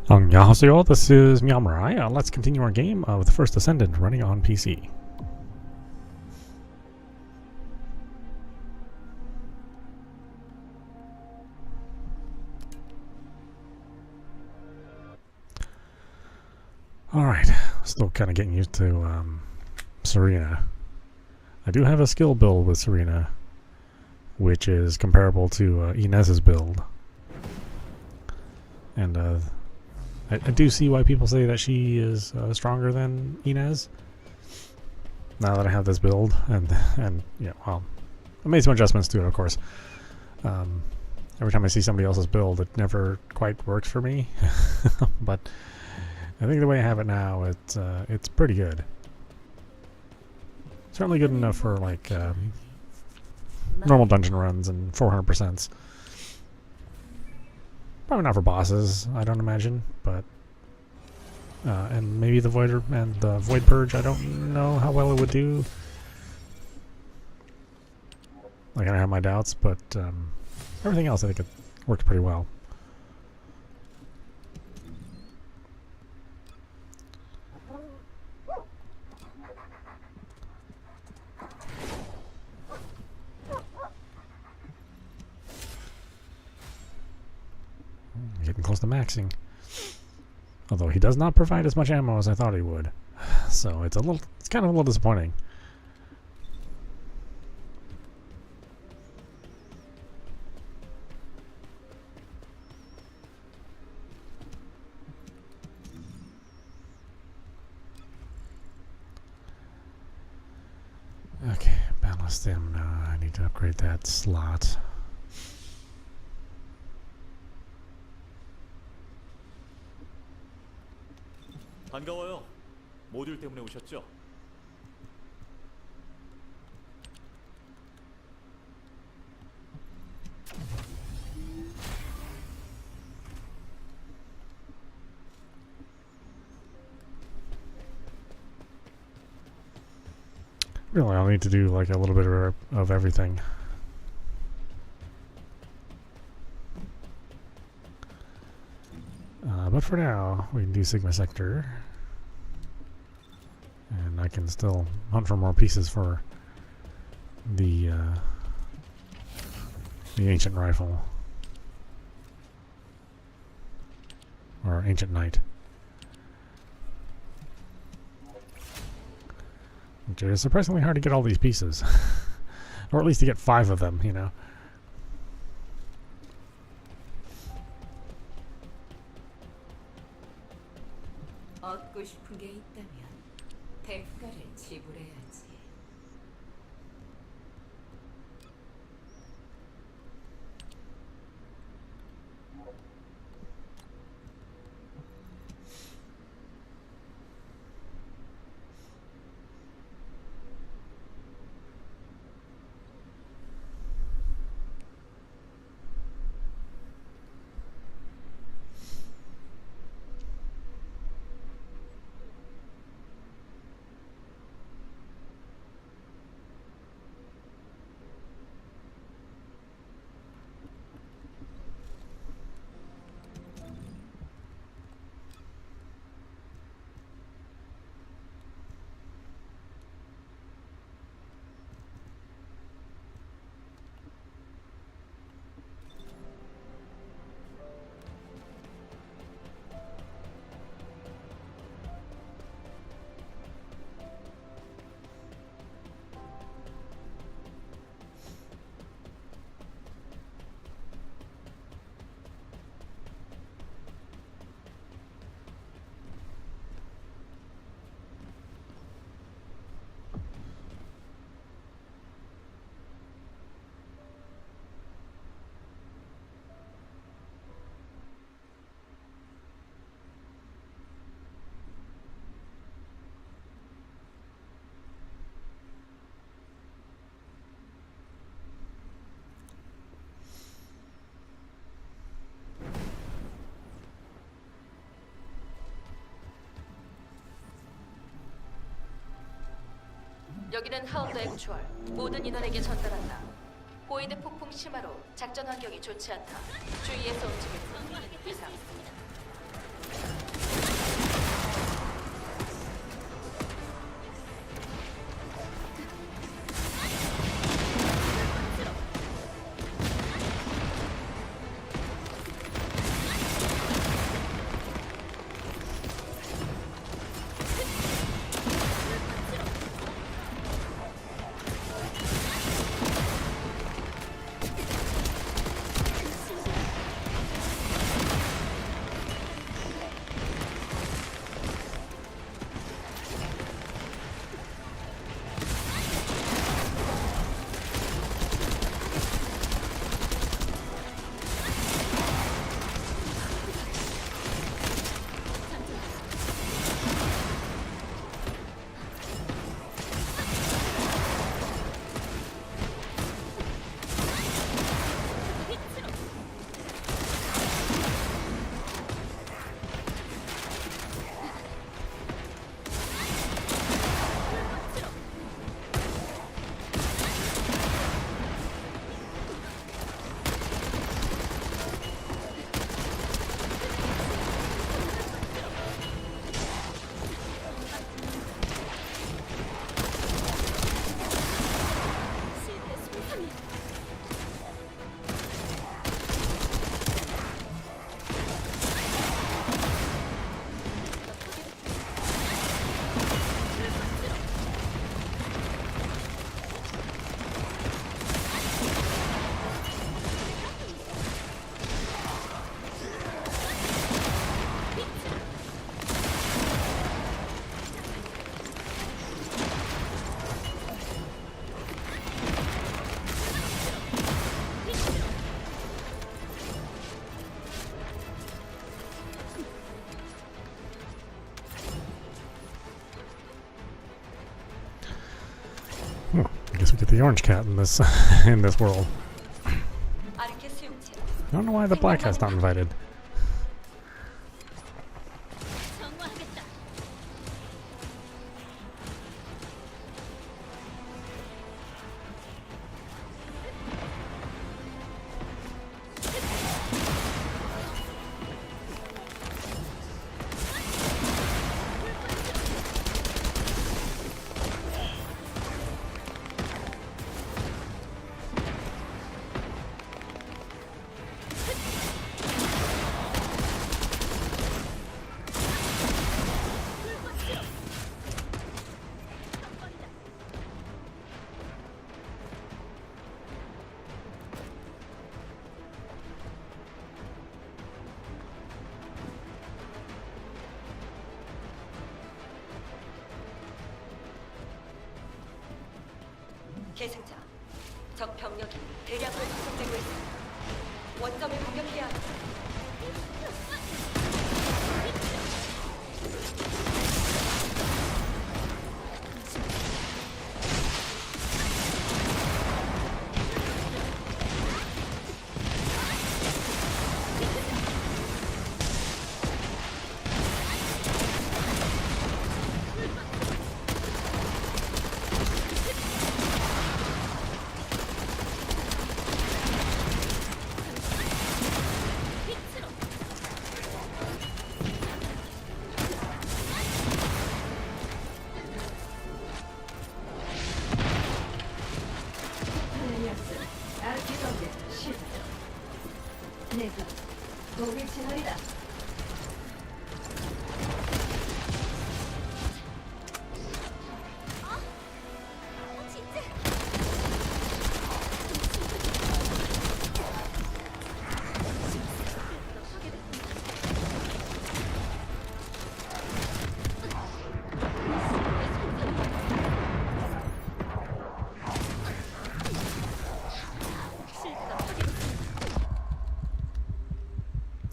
Annyeonghaseyo, this is meowmurai. Let's continue our game with First Descendant running on PC. Alright, still kind of getting used to Serena. I do have a skill build with Serena, which is comparable to Inez's build. And I do see why people say that she is stronger than Inez. Now that I have this build, and yeah, well, I made some adjustments to it, of course. Every time I see somebody else's build, it never quite works for me. But I think the way I have it now, it's pretty good. Certainly good enough for like normal dungeon runs and 400%. Probably not for bosses, I don't imagine, but and maybe the Void and the Void Purge, I don't know how well it would do. Like, I have my doubts, but everything else I think it worked pretty well. Getting close to maxing. Although he does not provide as much ammo as I thought he would. So it's kind of a little disappointing. Okay, balance stamina. I need to upgrade that slot. 반가워요. 모듈 때문에 오셨죠? Really, I'll need to do like a little bit of everything. But for now, we can do Sigma Sector. And I can still hunt for more pieces for the Ancient Rifle. Or Ancient Knight. Which is surprisingly hard to get all these pieces. Or at least to get 5 of them, you know. 얻고 싶은 게 있다면 대가를 지불해야지. 여기는 하운드의 구조월. 모든 인원에게 전달한다. 보이드 폭풍 심화로 작전 환경이 좋지 않다. 주의해서 움직여서 이상. guess we get the orange cat in this in this world. 아르케 수용체. I don't know why the black cat's not invited. 정화하겠다. 계승자. 적 병력이 대량으로 구성되고 있다. 원점을 공격해야 한다. 내가 독일 채널이다.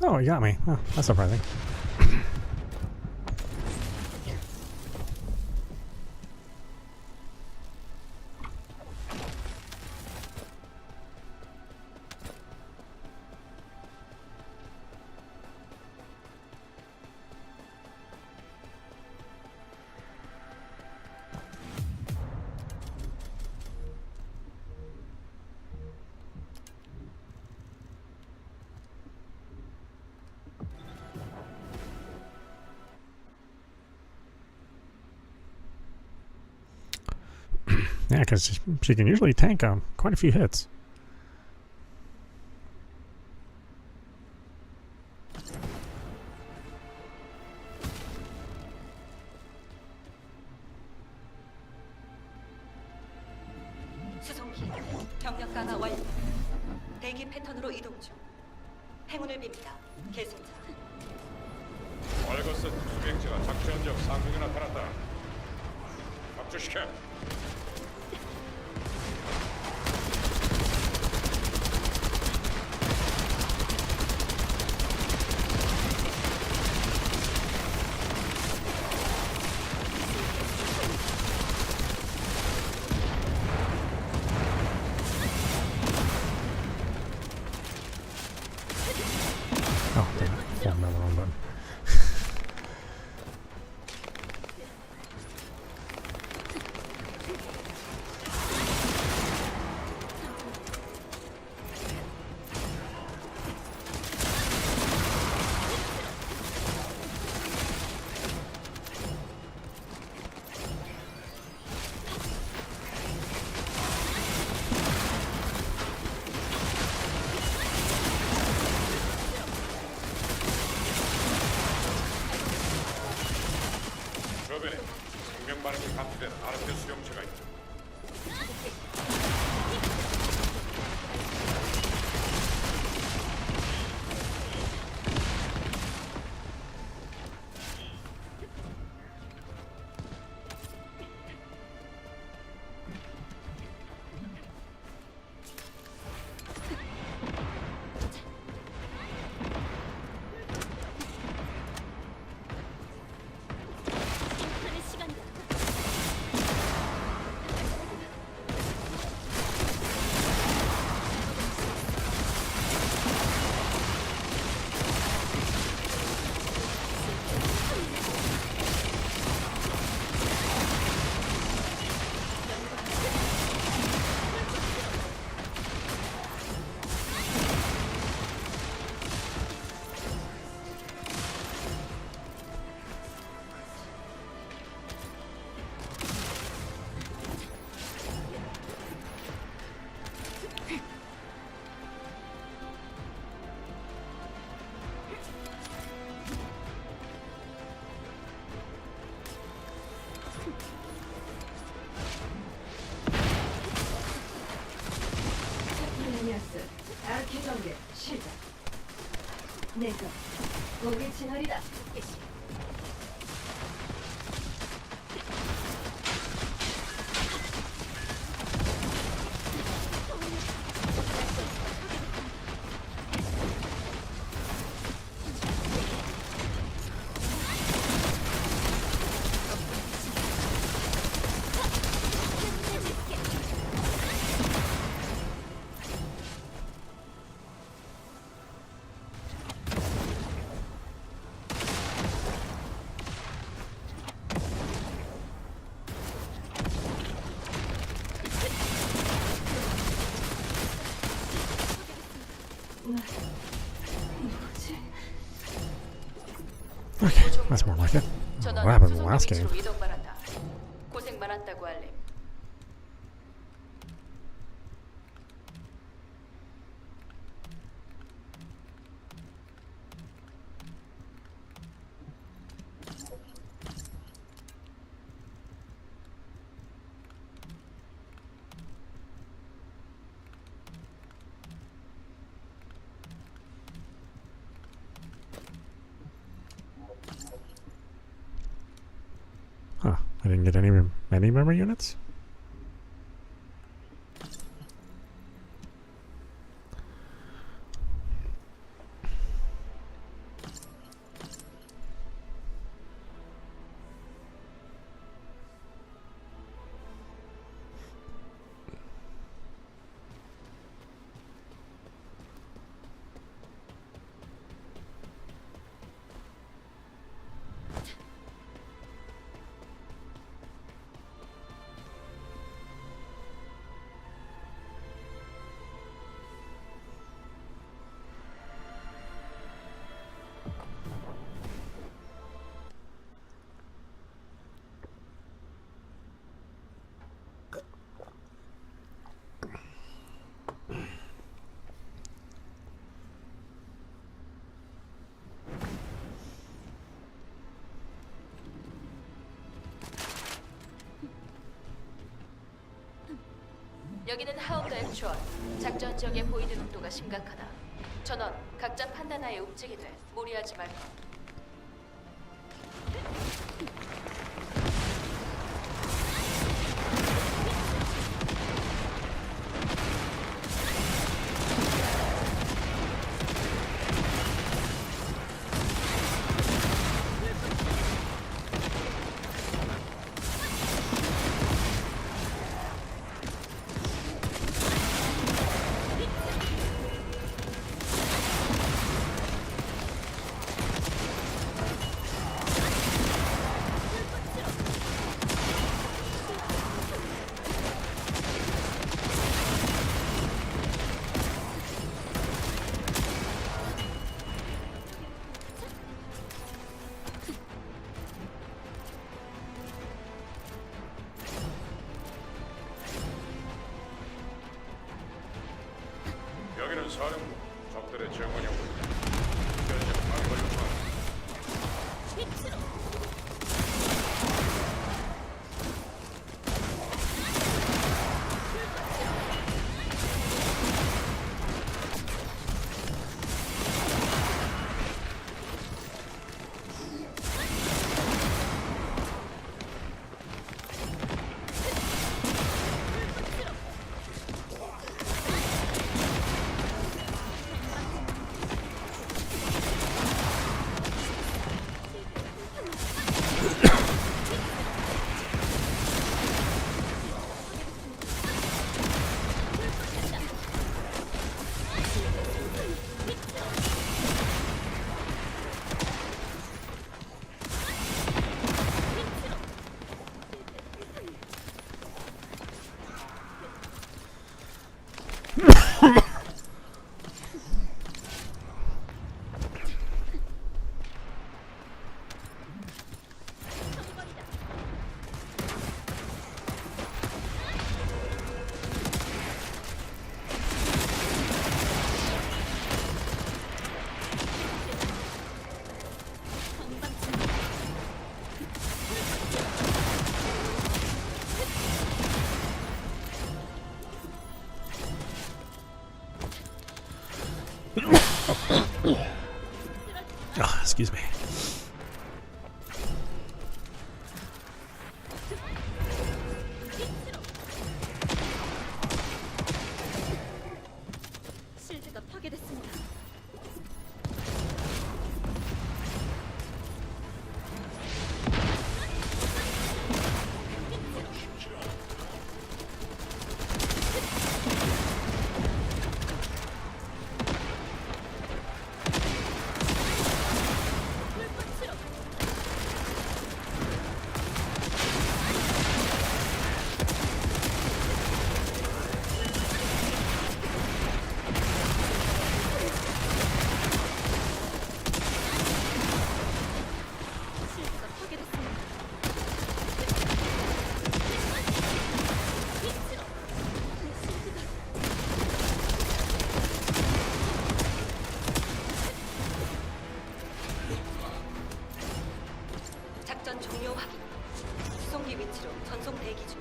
Oh, you got me. Oh, that's surprising. Yeah, because she can usually tank quite a few hits. 수송기. 병력 강화 완료. 대기 패턴으로 이동 중. 행운을 빕니다. 계승자. 월거스 수백제가 작전적 상공에 나타났다. 박주시켜. Oh, damn it. Yeah, I'm on the wrong button. 주변에 생명 반응이 감지된 아르테 수용체가 있다. 하는 시간이다. 내가 고개 진하리다. 뭐지? Okay, that's more like it. 전원 What happened in the 수송대 last game? 위치로 이동 바란다. 고생 많았다고 알림. Huh, I didn't get any memory units? 여기는 하운드 액추얼. 작전 지역의 보이드 농도가 심각하다. 전원 각자 판단하에 움직이 돼. 무리하지 말고. 여기는 사령부. 적들의 정원이 오고 있다. 특별히 방어를 마. Excuse me. 실드가 파괴됐습니다. 실드가 파괴됐습니다. 작전 종료 확인. 수송기 위치로 전송 대기 중.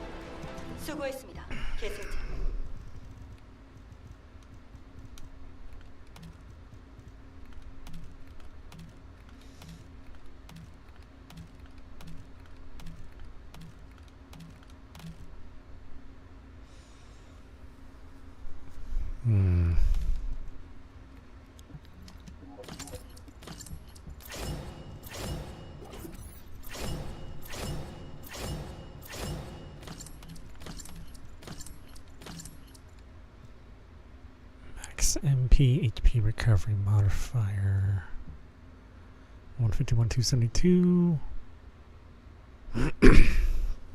수고했습니다. 계승자. Max MP HP recovery modifier 151, 272,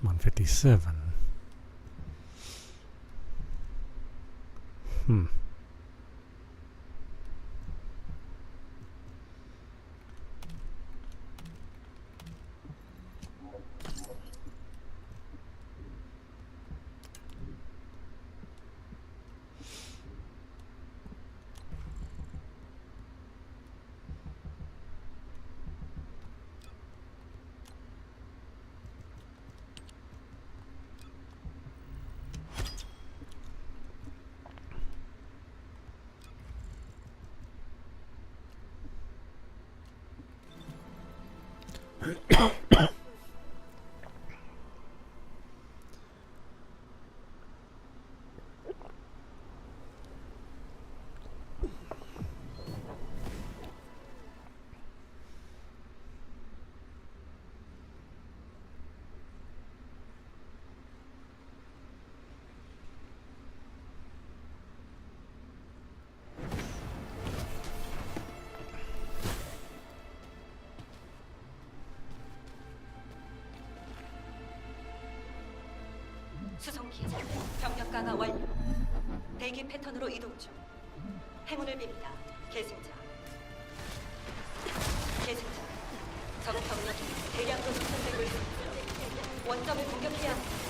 157. 수송기 병력 강화 완료. 대기 패턴으로 이동 중. 행운을 빕니다. 계승자. 계승자. 적 병력이 대량으로 생성되고 있습니다. 원점을 공격해야 합니다.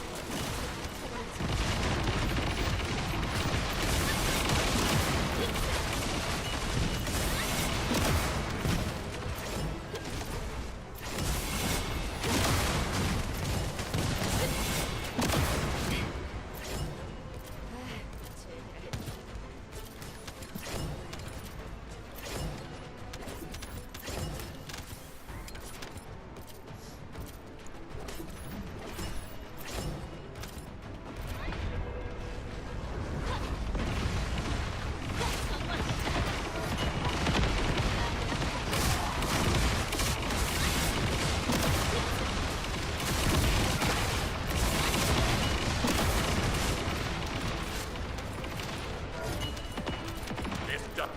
계승자,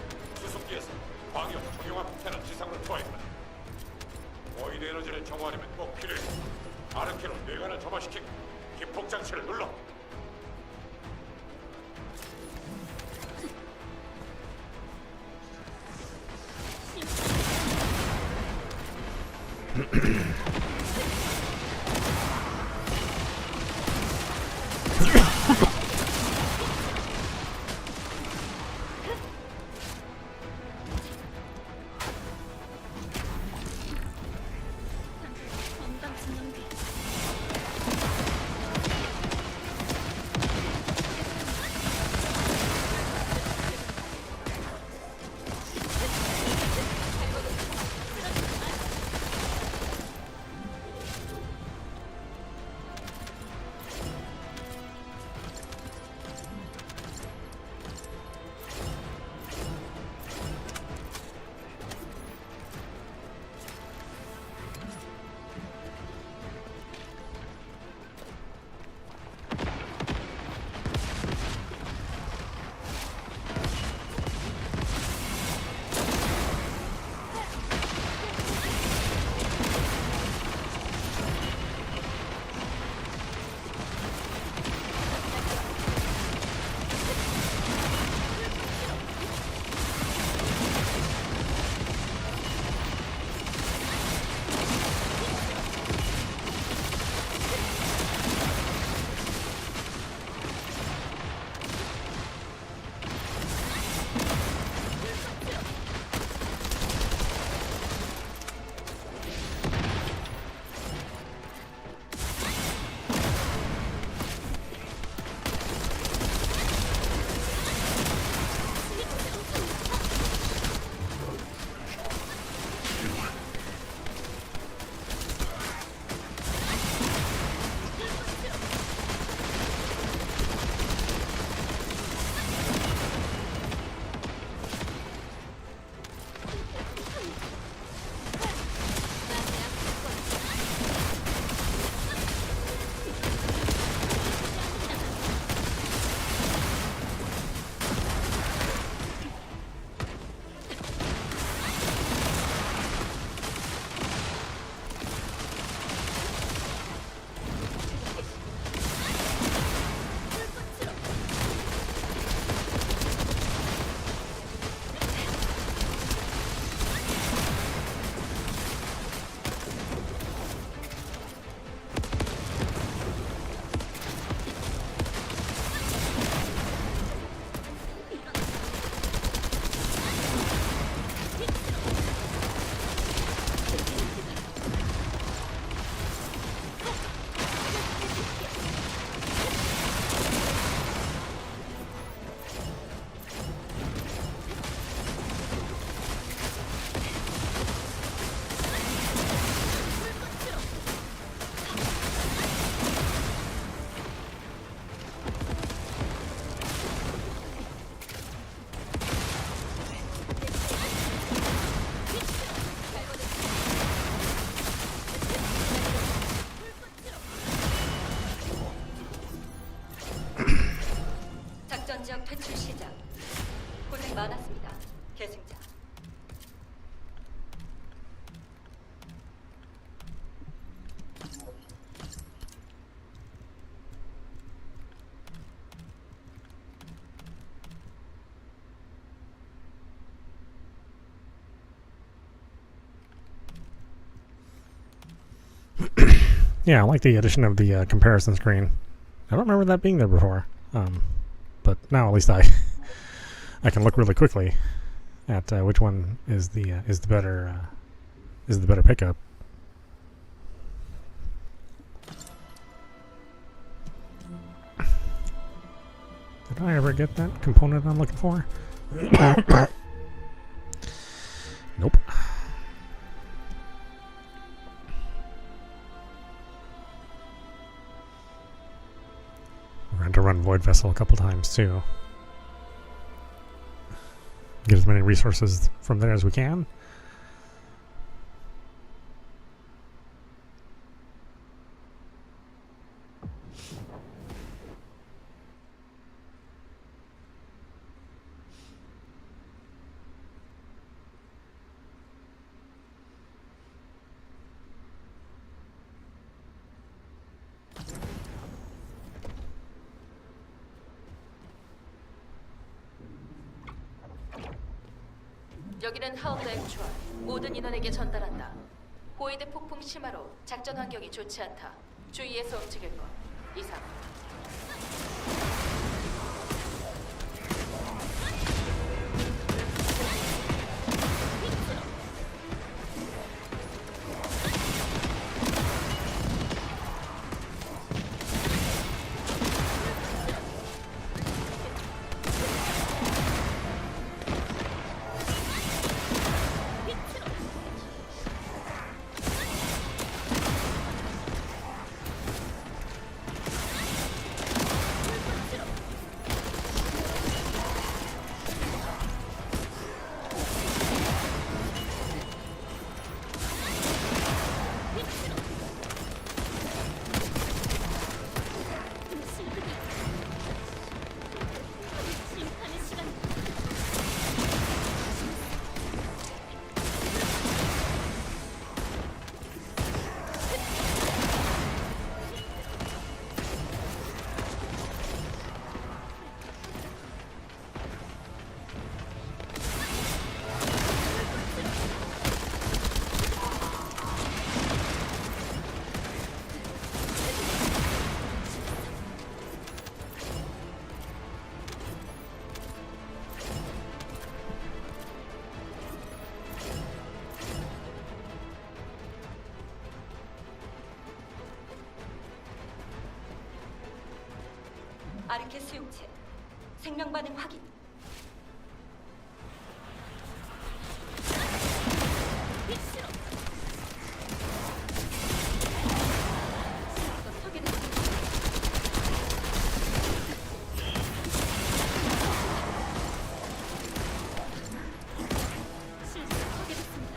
수송기에서 광역 중용화 폭탄을 지상으로 투하했다. 보이드 에너지를 정화하려면 꼭 필요해. 아르케로 뇌관을 점화시키고 기폭 장치를 눌러. 건강 진영비. Yeah, I like the addition of the comparison screen. I don't remember that being there before, but now at least I can look really quickly at which one is the better pickup. Did I ever get that component I'm looking for? Nope. We're going to run Void Vessel a couple times too. Get as many resources from there as we can. 여기는 하운드 액추얼. 모든 인원에게 전달한다. 보이드 폭풍 심화로 작전 환경이 좋지 않다. 주의해서 움직일 것. 이상. 아르케 수용체 생명 반응 확인. 빛으로. 실드가 파괴됐습니다. 실드가 파괴됐습니다.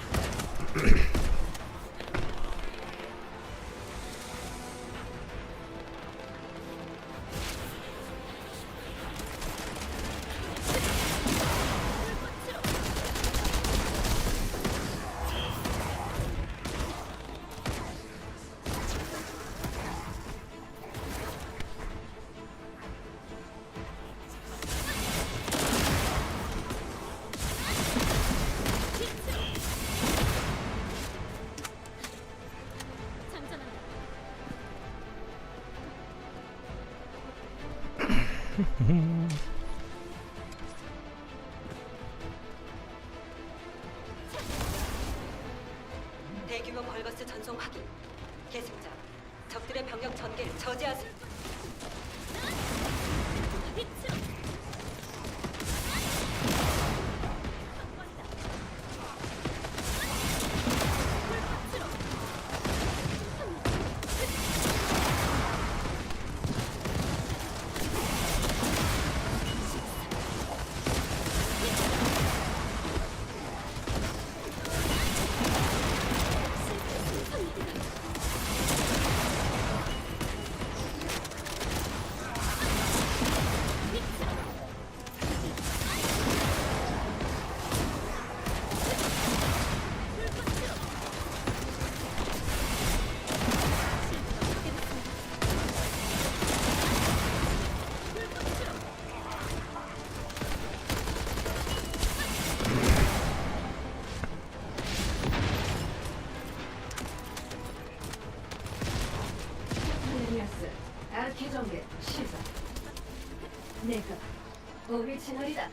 대규모 벌거스 전송 확인. 계승자, 적들의 병력 전개를 저지하세요. 빛으로. 내가 오리지널이다.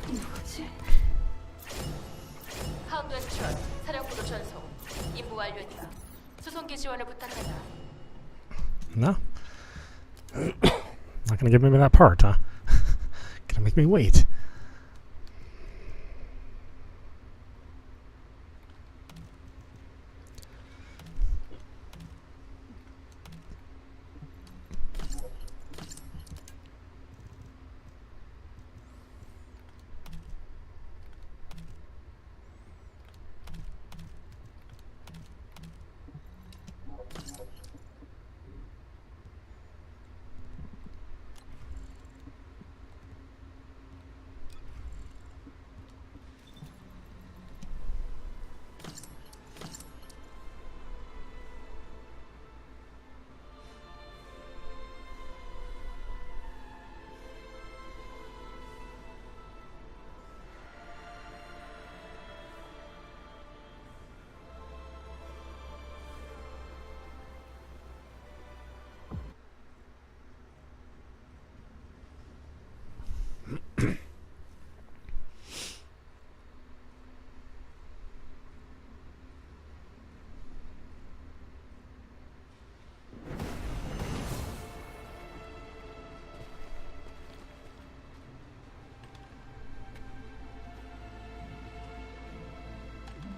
누구지? 하운드 액션, 사령부로 전송. 임무 완료했다. 수송기 지원을 부탁한다. No? Not gonna give me that part, huh? Gonna make me wait.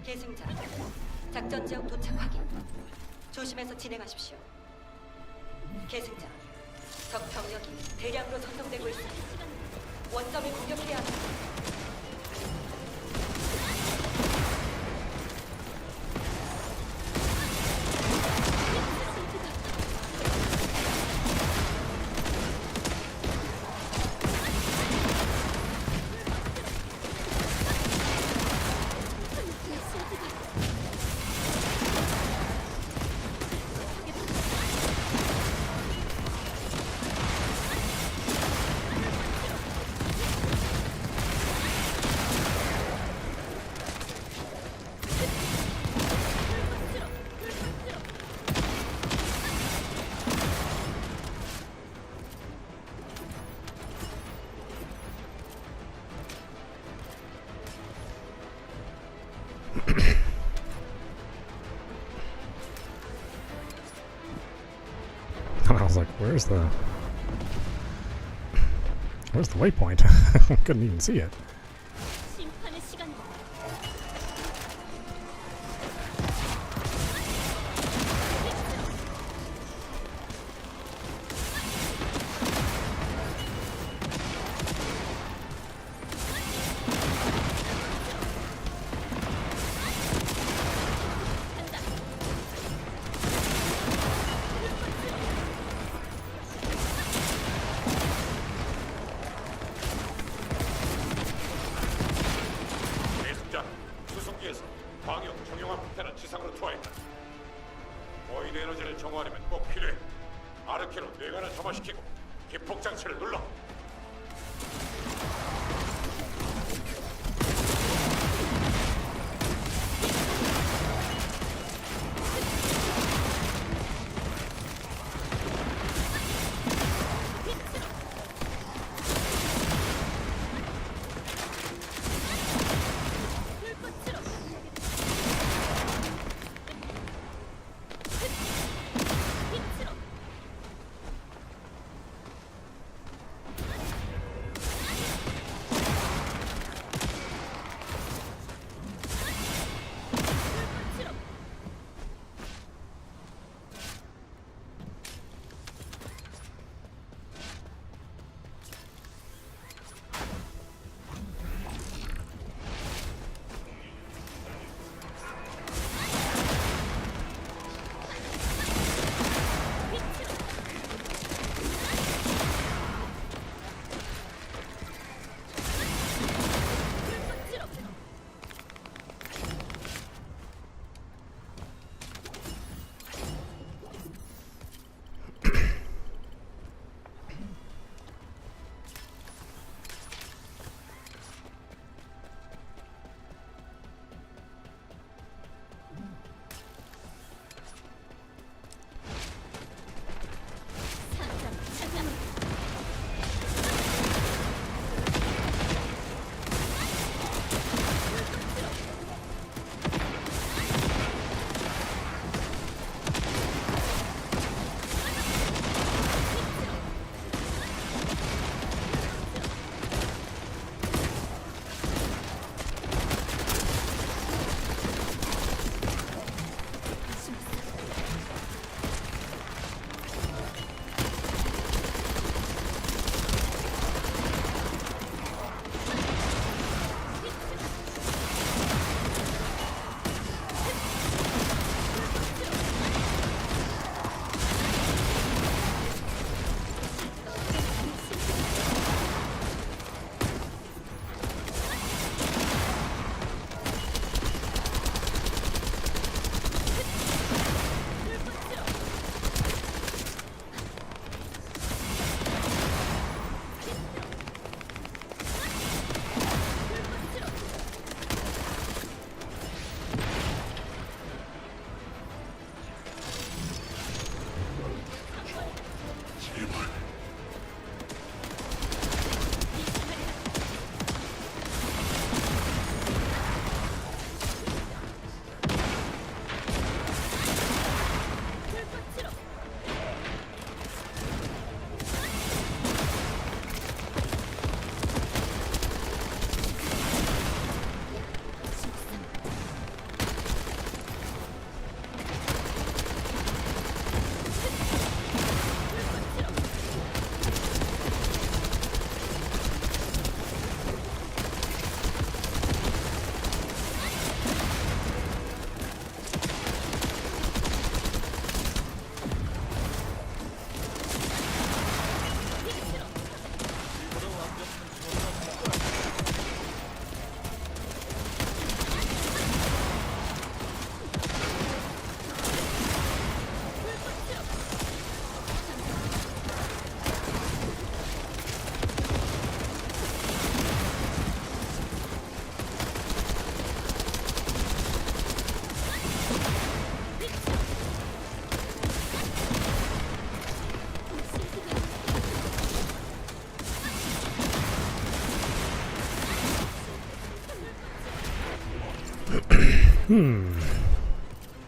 계승자, 작전 지역 도착 확인. 조심해서 진행하십시오. 계승자, 적 병력이 대량으로 선동되고 있습니다. 원점을 공격해야 합니다. And I was like, where's the waypoint? I couldn't even see it. 심판의 시간이다. 계승자, 수송기에서 광역 정용화 폭탄은 지상으로 투하했다. 보이드 에너지를 정화하려면 꼭 필요해. 아르케로 뇌관을 점화시키고 기폭 장치를 눌러.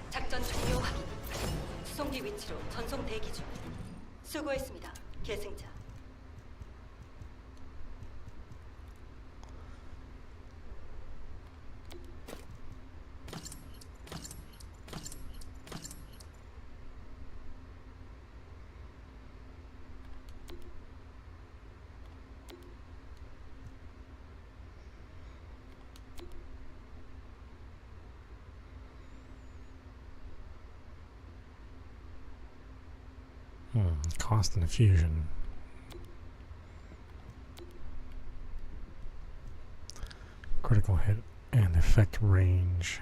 작전 종료 확인. 수송기 위치로 전송 대기 중. 수고했습니다, 계승자. Constant fusion. Critical hit and effect range.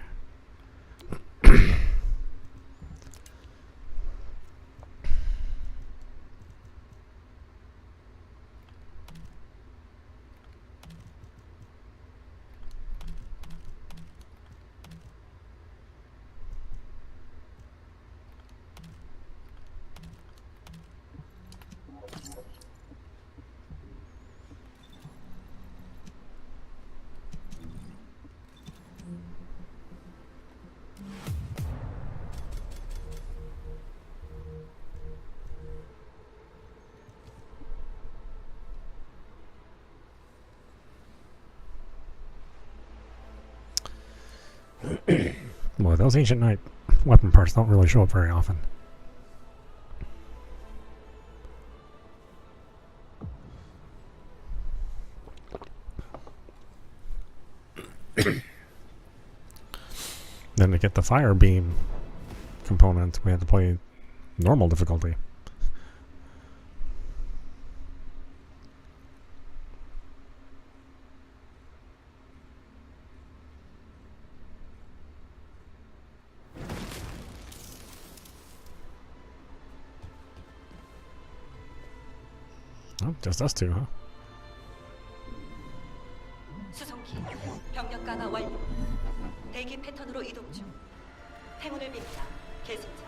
Boy, those Ancient Knight weapon parts don't really show up very often. Then to get the fire beam component, we had to play normal difficulty. Oh, just us two, huh? 수송기 병력 강화 완료. 대기 패턴으로 이동 중. 행운을 빕니다. 계승자.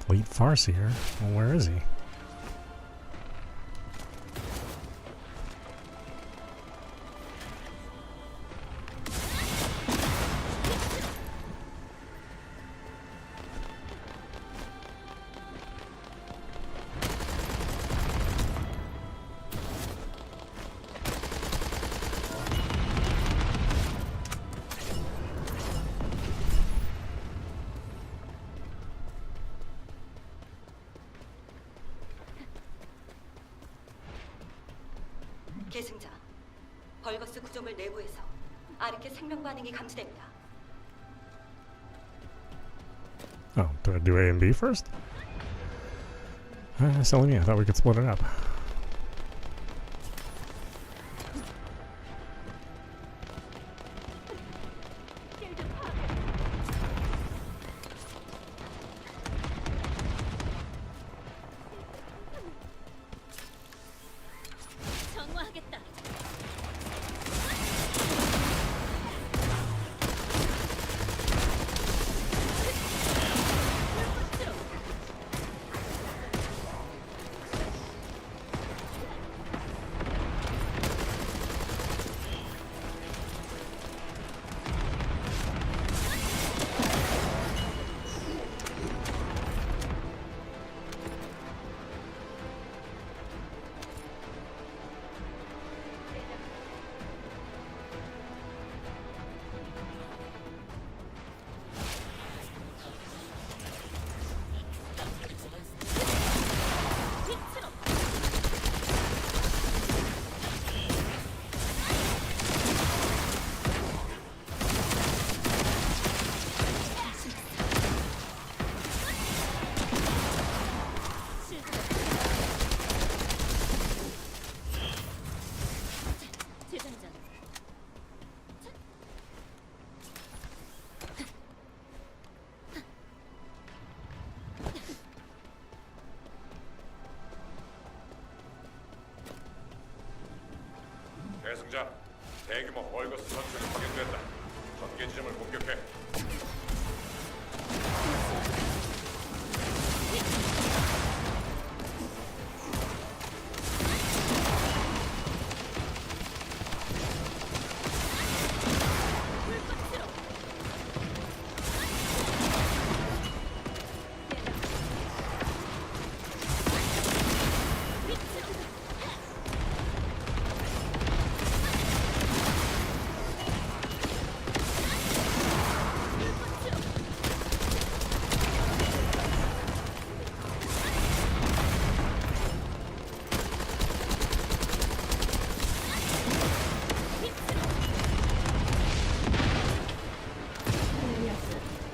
Fleet Farseer? Well, where is he? 계승자. 벌거스 구조물 내부에서 아르케 생명 반응이 감지됩니다. Oh, do I do A and B first? Silly me, I thought we could split it up. 정화하겠다. 대행자, 대규모 월거스 전투가 확인된다. 전개 지점을 공격해.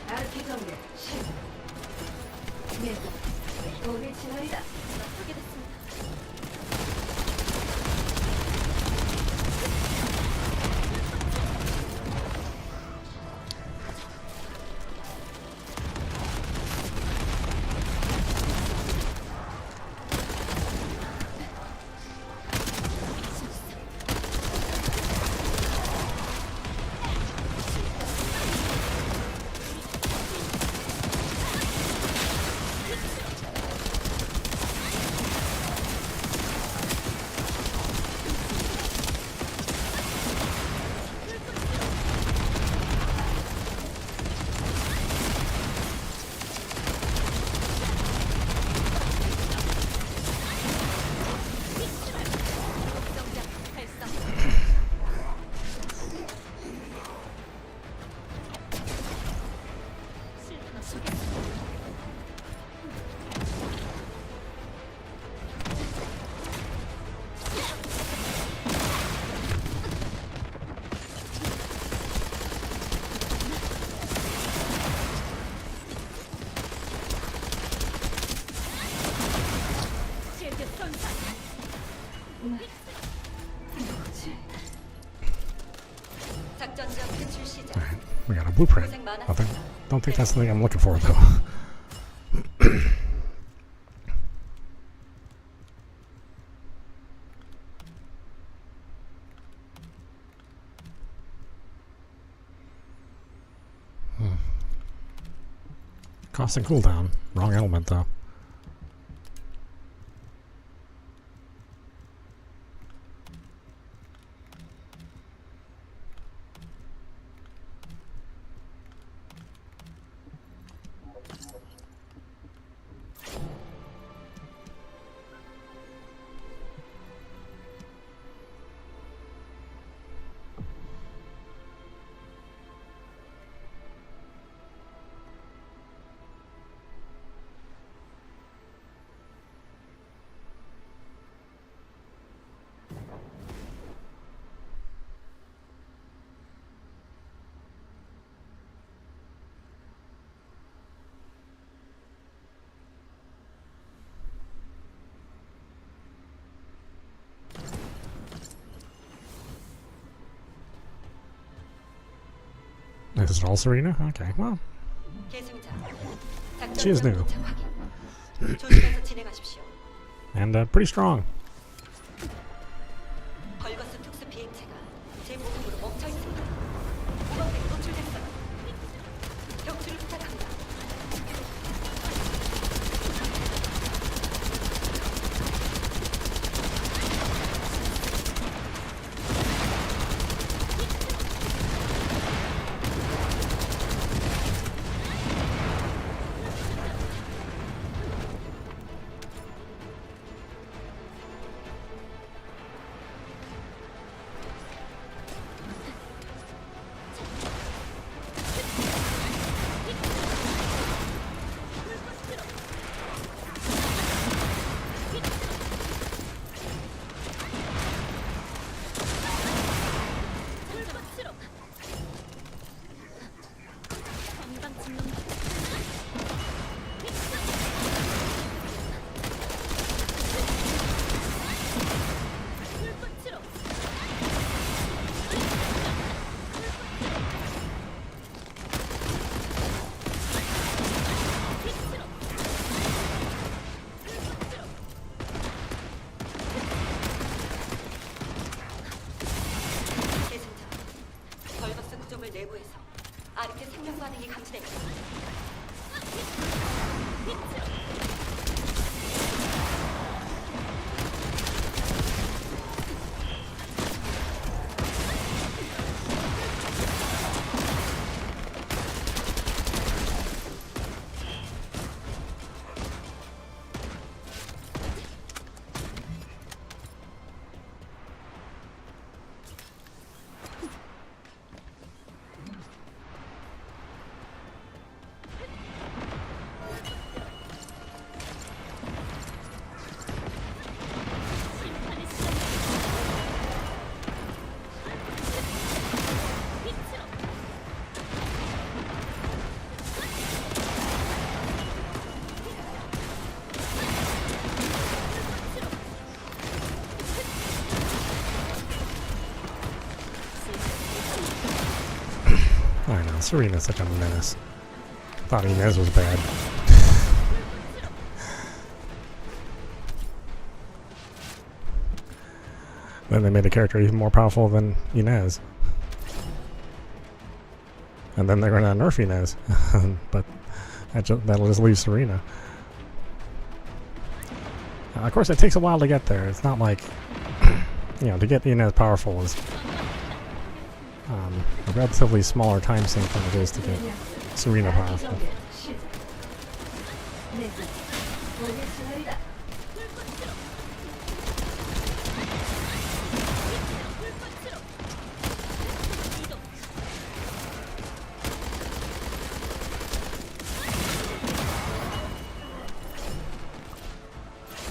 아르키 정렬 실패. 오리지널이다. 하게 됐습니다. 작전장 퇴출 시작. Alright, we got a blueprint. 고생 Nothing. 많았습니다. Don't think that's the thing I'm looking for though. Cost and cooldown. Wrong element though. Is it all Serena? Okay, well, 계승자. She is new. 도착 확인. 조심해서 진행하십시오. and pretty strong. 벌거스 특수 비행체가 제 모습으로 멈춰 있습니다. 우방대 노출됐어요. 격추를 부탁합니다. 이상 반응이 감지됩니다. I know, Serena's such a menace. Thought Inez was bad. Then they made a character even more powerful than Inez. And then they're gonna nerf Inez. But that'll just leave Serena. Of course, it takes a while to get there. It's not like, you know, to get Inez powerful is a relatively smaller time sink than it is to get Serena powerful. 경계 시작. 네, 고개 치열이다.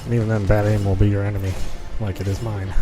And even then, bad aim will be your enemy, like it is mine.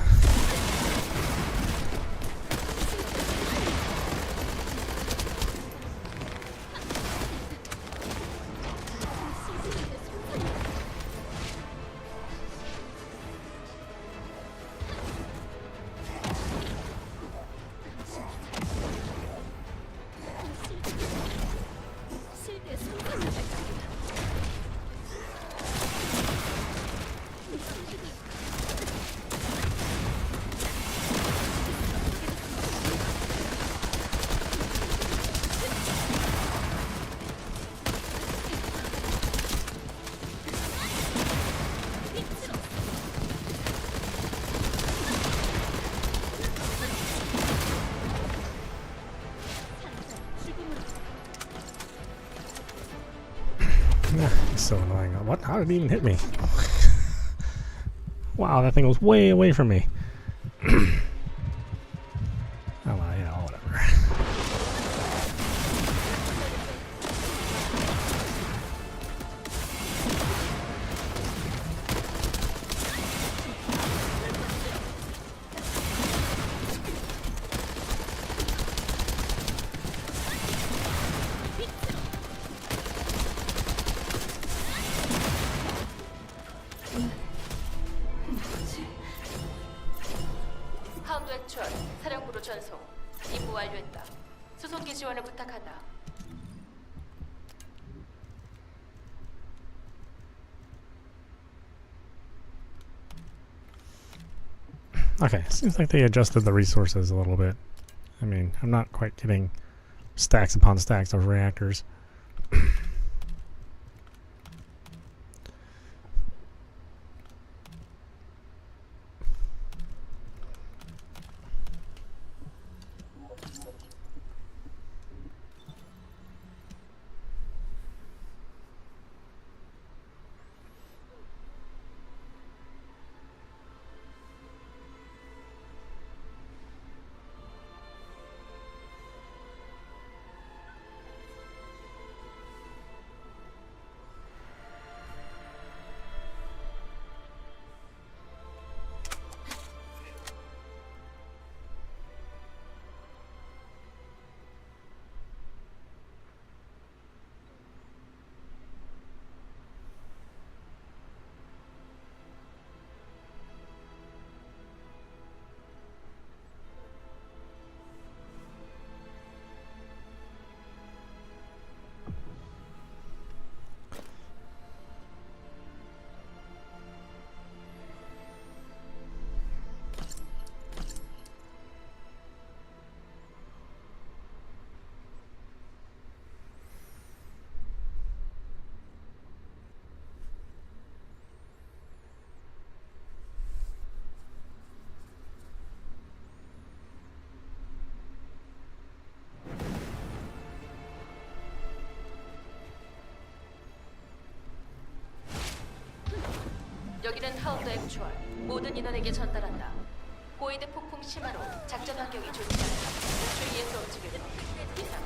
It's so annoying. What? How did it even hit me? Wow, that thing was way away from me. Oh, well, yeah, whatever. 하운드 액추얼, 사령부로 전송. 임무 완료했다. 수송기 지원을 부탁한다. Okay, seems like they adjusted the resources a little bit. I mean, I'm not quite getting stacks upon stacks of reactors. 여기는 하운드 액추얼. 모든 인원에게 전달한다. 보이드 폭풍 심화로 작전 환경이 좋지 않다. 주의해서 움직일 것. 이상.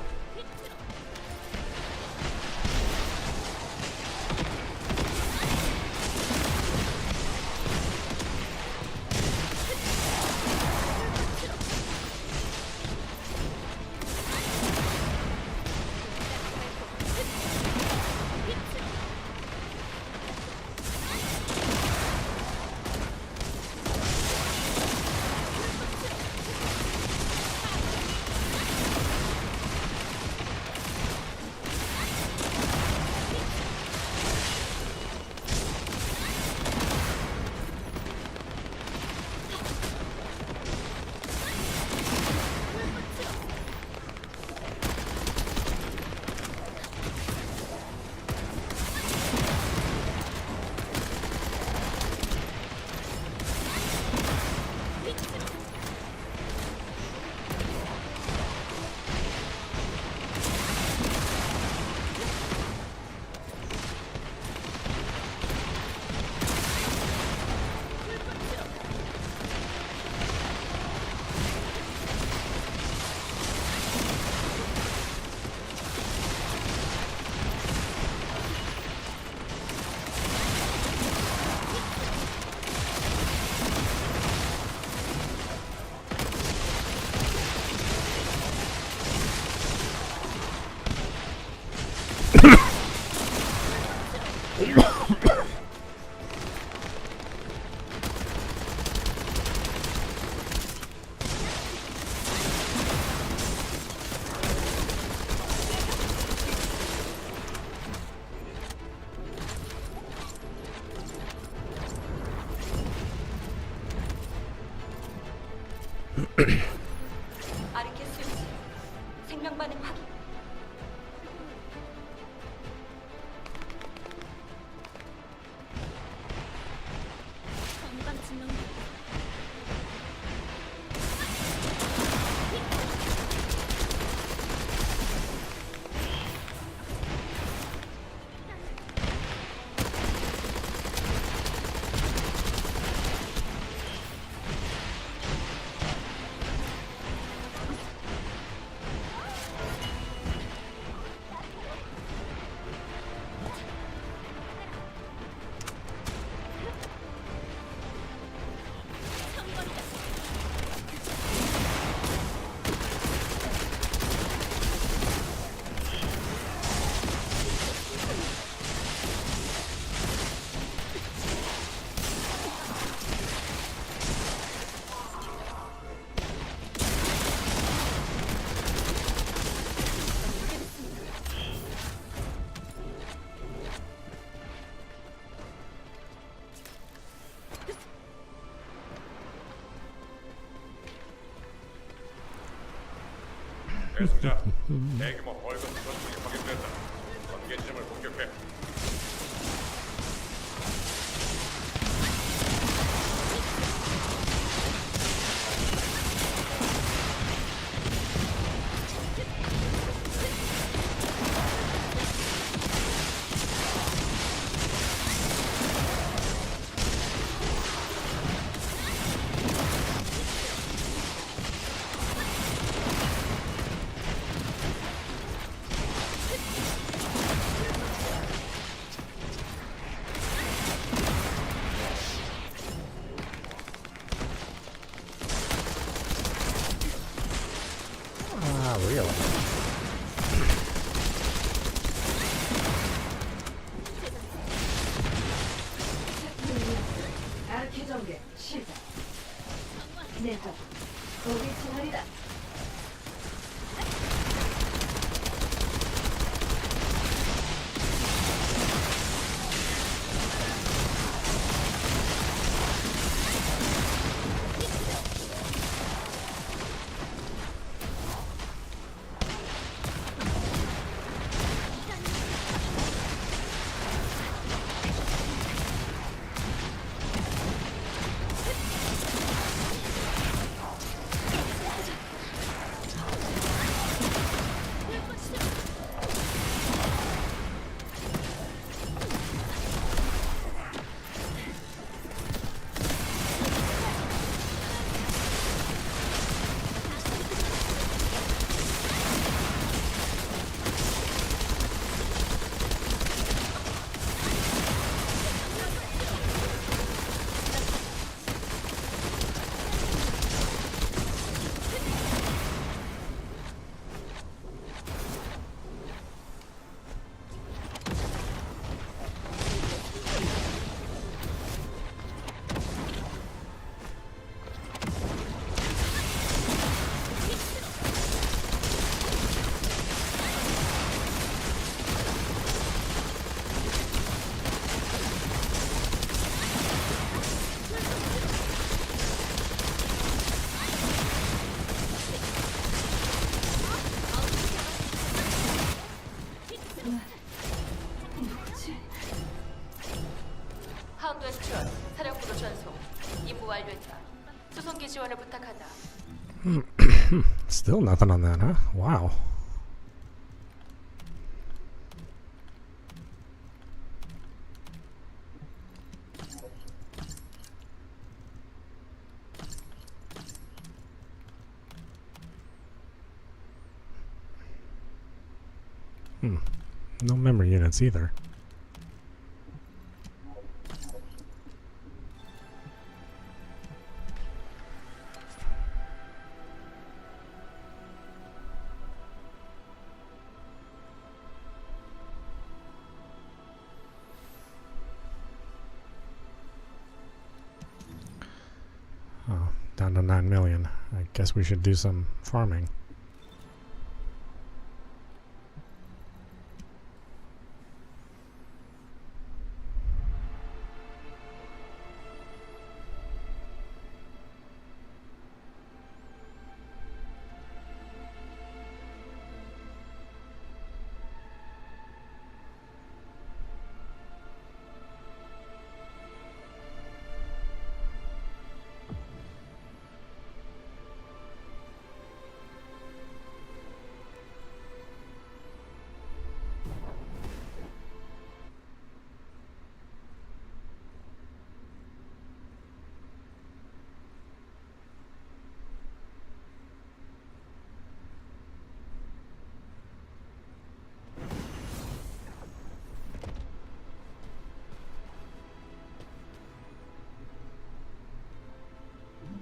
아르케 스위치. 생명 반응 확인. 건강 증명. 배승자, 대규모 월급 전투기 확인된다. 전개 지점을 공격해. Ah, really? 아르케 전개 시작. 내가 거기 진화리다. 중이다. 수송기 지원을 부탁한다. Still nothing on that, huh? Wow. No memory units either. Oh, down to 9 million. I guess we should do some farming.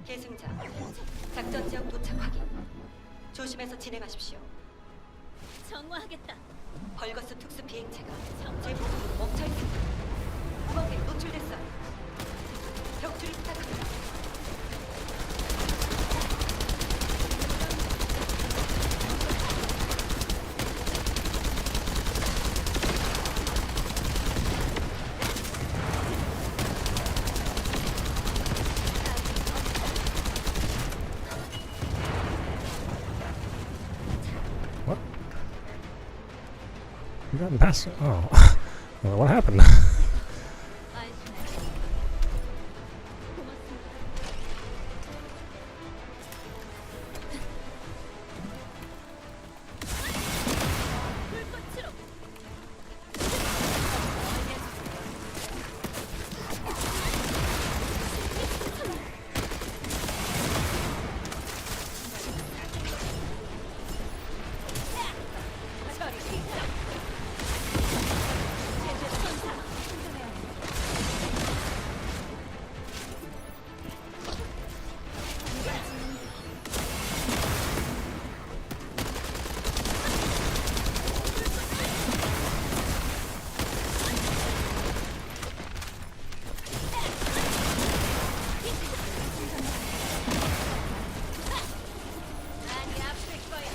계승자, 작전 지역 도착 확인. 조심해서 진행하십시오. 정화하겠다. 벌거스 특수 비행체가 제 보급으로 멈춰 있습니다. 후방에 노출됐어요. 격추를 부탁합니다. What? You gotten past? Oh, well, what happened? 불꽃으로. 많이 아플 거야.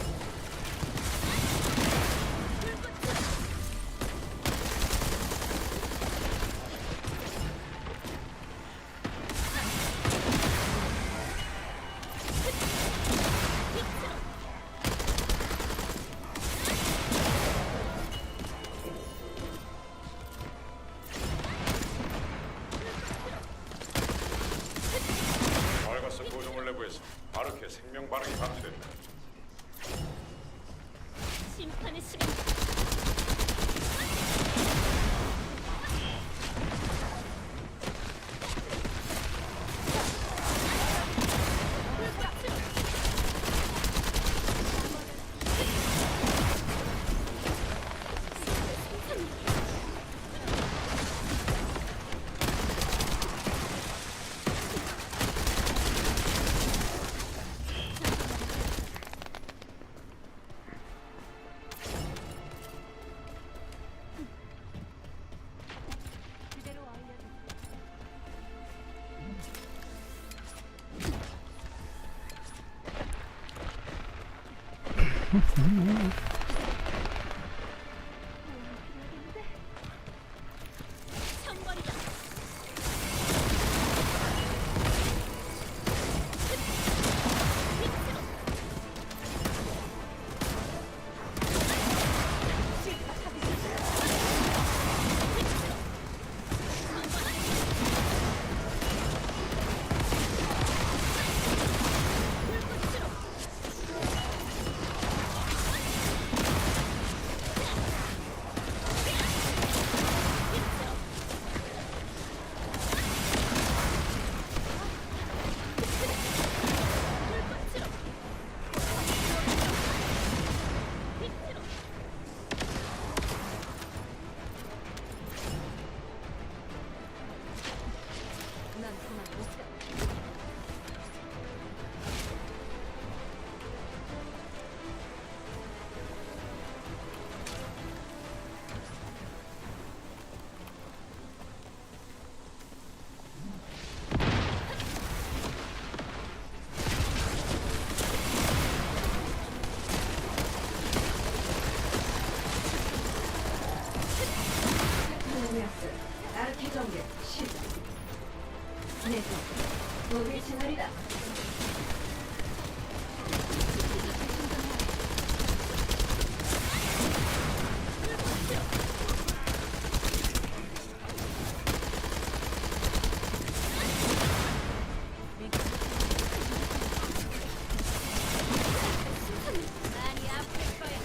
벌거스 구조물 내부에서 아르케 생명 반응이 감지됐다. 심판의 시간. 그대로 알려줘. 성거리다. 처리다. 많이 아플 거야.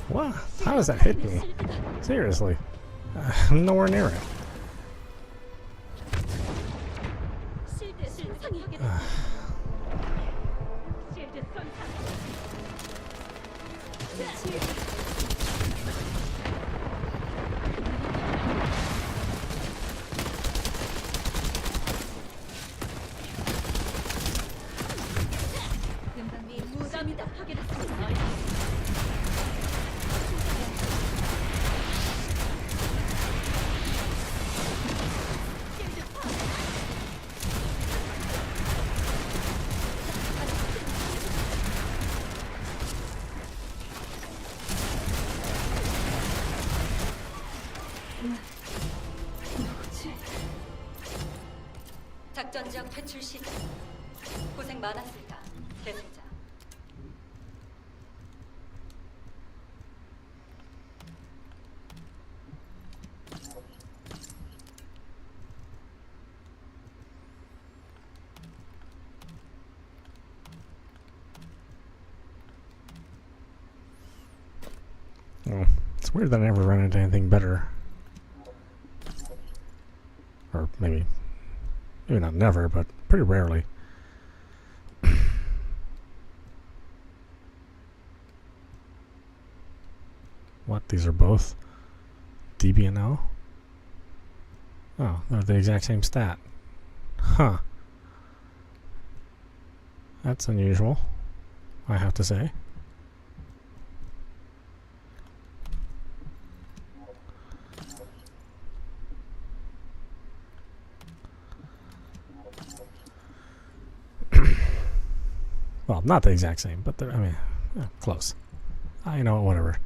What? How does that hit me? Seriously. I'm nowhere near it. 실드 손상이 실드 손상. 금방 무덤이다. 확인했습니다. 작전 지역 퇴출 시작. 고생 많았습니다. 대승자. Oh, it's weird that I never run into anything better. Or maybe not never, but pretty rarely. What? These are both DBNL? Oh, they're the exact same stat. Huh. That's unusual, I have to say. Well, not the exact same, but they're, I mean, close. You know, whatever.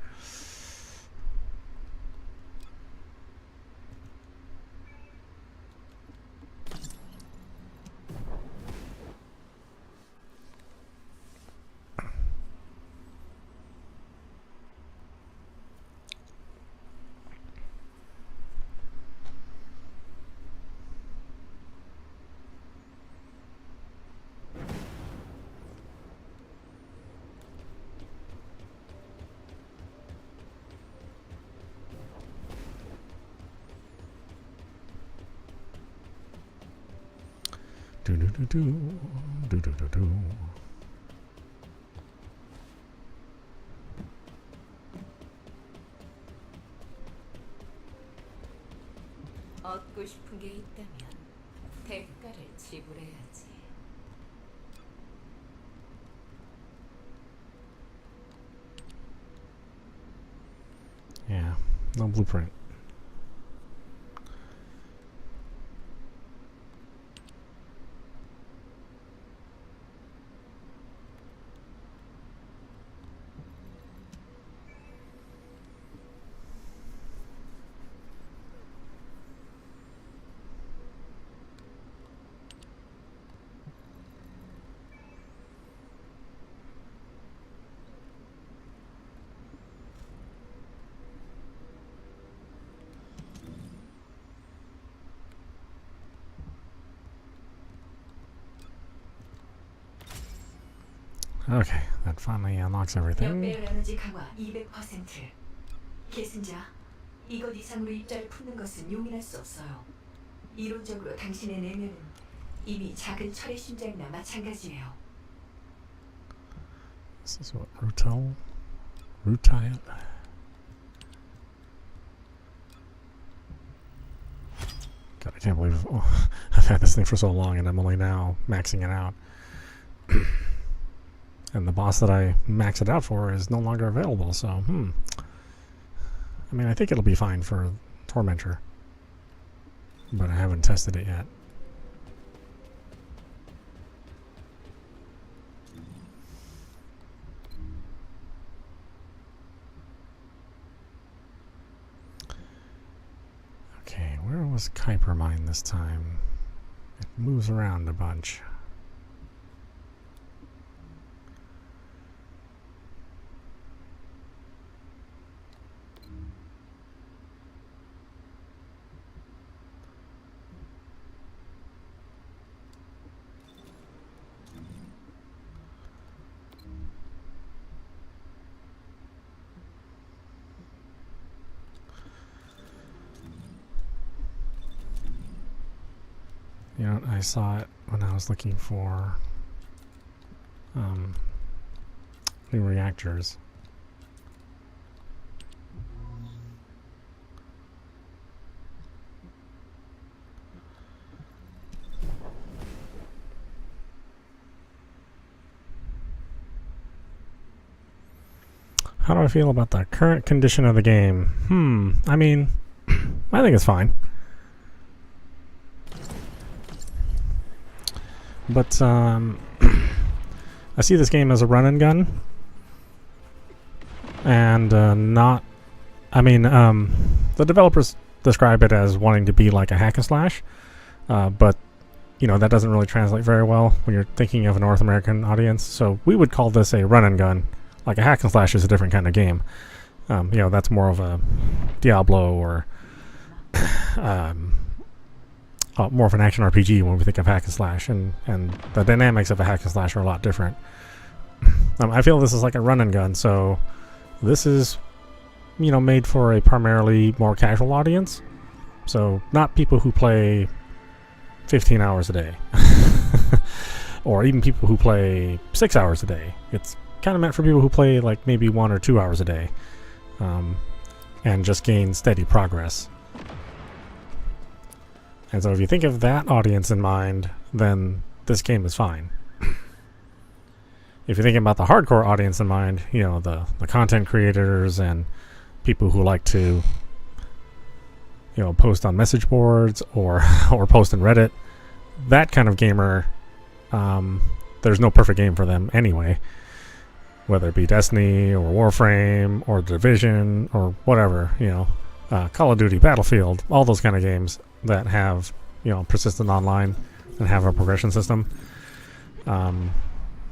Do do do do do do do do. 얻고 싶은 게 있다면 대가를 지불해야지. Yeah, no blueprint. Okay, that finally unlocks everything. 역배열 에너지 강화 200%. 계승자, 이것 이상으로 입자를 품는 것은 용인할 수 없어요. 이론적으로 당신의 내면은 이미 작은 철의 심장이나 마찬가지예요. This is what rutile. God, I can't believe I've had this thing for so long and I'm only now maxing it out. And the boss that I maxed it out for is no longer available, so I mean, I think it'll be fine for Tormentor, but I haven't tested it yet. Okay, where was Kuiper Mine this time? It moves around a bunch. You know, I saw it when I was looking for new reactors. How do I feel about the current condition of the game? I mean, I think it's fine. But I see this game as a run and gun, and not. I mean, the developers describe it as wanting to be like a hack and slash, but you know that doesn't really translate very well when you're thinking of a North American audience. So we would call this a run and gun. Like a hack and slash is a different kind of game. You know, that's more of a Diablo or more of an action RPG when we think of hack and slash, and the dynamics of a hack and slash are a lot different. I feel this is like a run and gun, so this is, you know, made for a primarily more casual audience. So not people who play 15 hours a day, or even people who play 6 hours a day. It's kind of meant for people who play like maybe 1 or 2 hours a day, and just gain steady progress. And so if you think of that audience in mind, then this game is fine. If you're thinking about the hardcore audience in mind, you know, the content creators and people who like to, you know, post on message boards or or post in Reddit, that kind of gamer, there's no perfect game for them anyway. Whether it be Destiny or Warframe or Division or whatever, you know, Call of Duty, Battlefield, all those kind of games that have, you know, persistent online and have a progression system.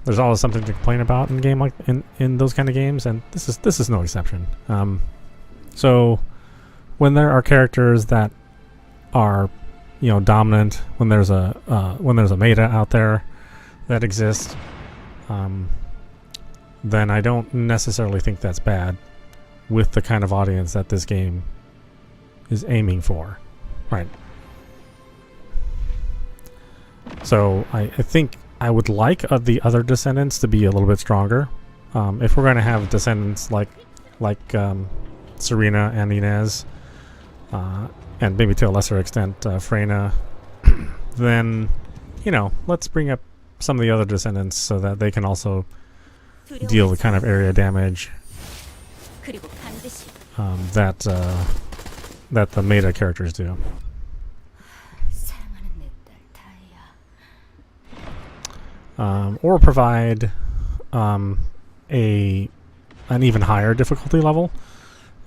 There's always something to complain about in game like in those kind of games, and this is no exception. So when there are characters that are, you know, dominant, when there's a meta out there that exists, then I don't necessarily think that's bad with the kind of audience that this game is aiming for. Right. So I think I would like the other Descendants to be a little bit stronger. If we're going to have Descendants like Serena and Inez, and maybe to a lesser extent Freyna, then, you know, let's bring up some of the other Descendants so that they can also deal with kind of area damage that the meta characters do. Or provide an even higher difficulty level.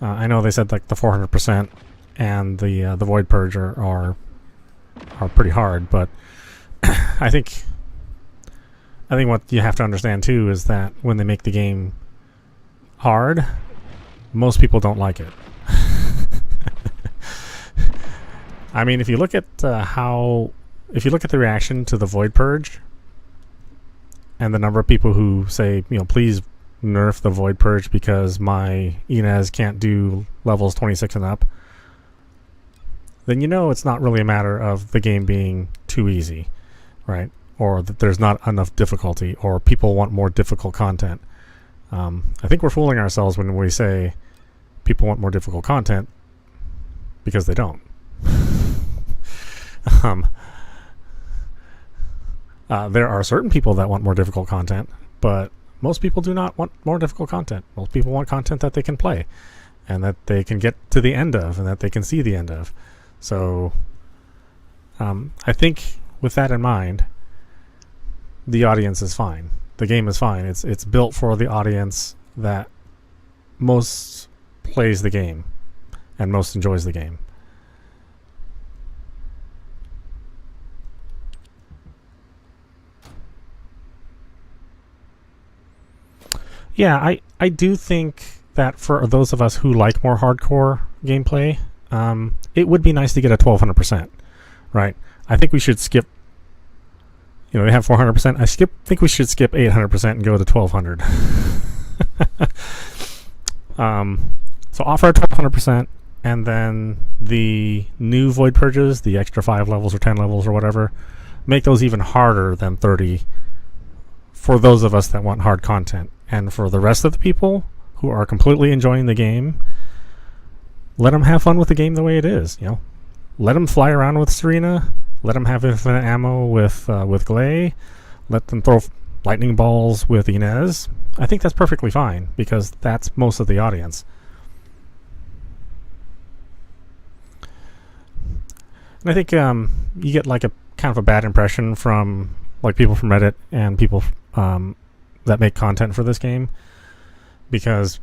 I know they said like the 400% and the Void Purge are pretty hard, but I think what you have to understand too is that when they make the game hard, most people don't like it. I mean, if you look at the reaction to the Void Purge, and the number of people who say, please nerf the Void Purge because my Inez can't do levels 26 and up, then it's not really a matter of the game being too easy, right? Or that there's not enough difficulty, or people want more difficult content. I think we're fooling ourselves when we say people want more difficult content, because they don't. There are certain people that want more difficult content, but most people do not want more difficult content. Most people want content that they can play and that they can get to the end of and that they can see the end of. So I think with that in mind, the audience is fine. The game is fine. It's built for the audience that most plays the game and most enjoys the game. Yeah, I do think that for those of us who like more hardcore gameplay, it would be nice to get a 1200%, right? I think we should skip, they have 400%. Think we should skip 800% and go to 1200. So offer a 1200%, and then the new Void Purges, the extra 5 levels or 10 levels or whatever, make those even harder than 30 for those of us that want hard content. And for the rest of the people who are completely enjoying the game, let them have fun with the game the way it is. Let them fly around with Serena. Let them have infinite ammo with Glay. Let them throw lightning balls with Inez. I think that's perfectly fine because that's most of the audience. And I think you get like a kind of a bad impression from like people from Reddit and people that make content for this game, because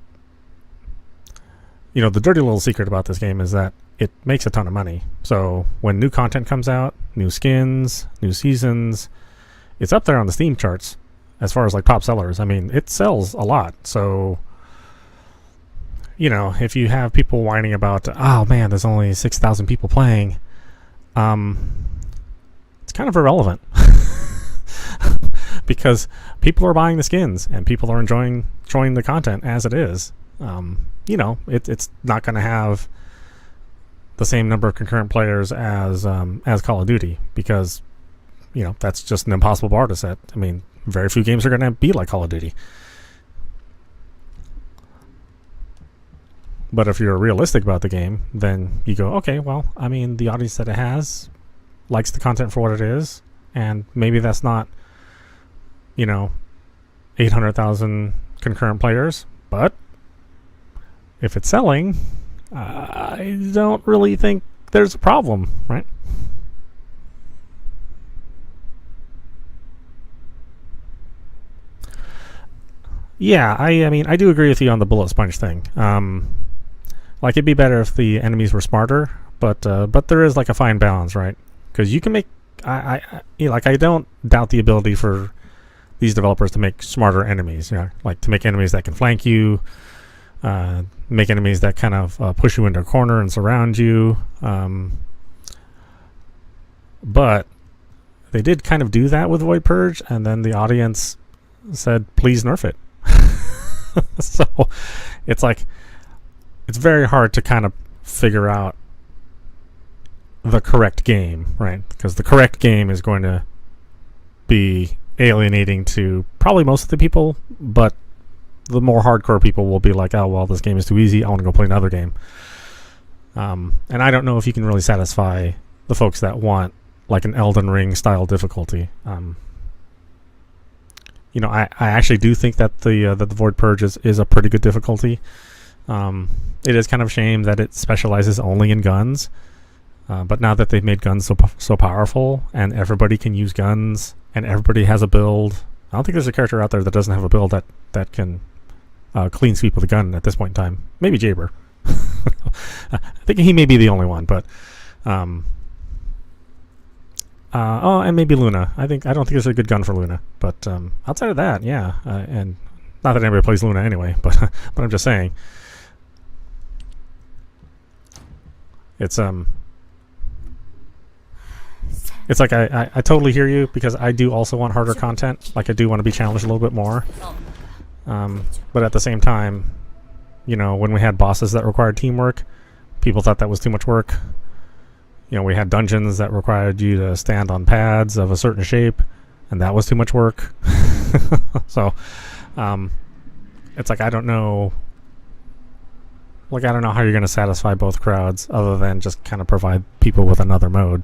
the dirty little secret about this game is that it makes a ton of money. So when new content comes out, new skins, new seasons, it's up there on the Steam charts as far as like top sellers. I mean, it sells a lot. So if you have people whining about, oh man, there's only 6,000 people playing, it's kind of irrelevant. Because people are buying the skins and people are enjoying the content as it is. It's not going to have the same number of concurrent players as Call of Duty, because that's just an impossible bar to set. I mean, very few games are going to be like Call of Duty. But if you're realistic about the game, then you go, okay, well, I mean, the audience that it has likes the content for what it is, and maybe that's not 800,000 concurrent players, but if it's selling, I don't really think there's a problem, right? Yeah, I mean, I do agree with you on the bullet sponge thing. Like, it'd be better if the enemies were smarter, but there is like a fine balance, right? Because you can make, I don't doubt the ability for these developers to make smarter enemies, like to make enemies that can flank you, make enemies that kind of push you into a corner and surround you. But they did kind of do that with Void Purge, and then the audience said, please nerf it. So it's like, it's very hard to kind of figure out the correct game, right? Because the correct game is going to be alienating to probably most of the people, but the more hardcore people will be like, oh, well, this game is too easy, I want to go play another game. And I don't know if you can really satisfy the folks that want like an Elden Ring style difficulty. I actually do think that the Void Purge is a pretty good difficulty. It is kind of a shame that it specializes only in guns, but now that they've made guns so powerful and everybody can use guns and everybody has a build, I don't think there's a character out there that doesn't have a build that can clean sweep with a gun at this point in time. Maybe Jaber. I think he may be the only one, but and maybe Luna. I don't think there's a good gun for Luna, but outside of that, yeah, and not that anybody plays Luna anyway, but I'm just saying, it's it's like I totally hear you, because I do also want harder content. Like, I do want to be challenged a little bit more. But at the same time, you know, when we had bosses that required teamwork, people thought that was too much work. You know, we had dungeons that required you to stand on pads of a certain shape, and that was too much work. So, it's like, I don't know. Like, I don't know how you're going to satisfy both crowds other than just kind of provide people with another mode.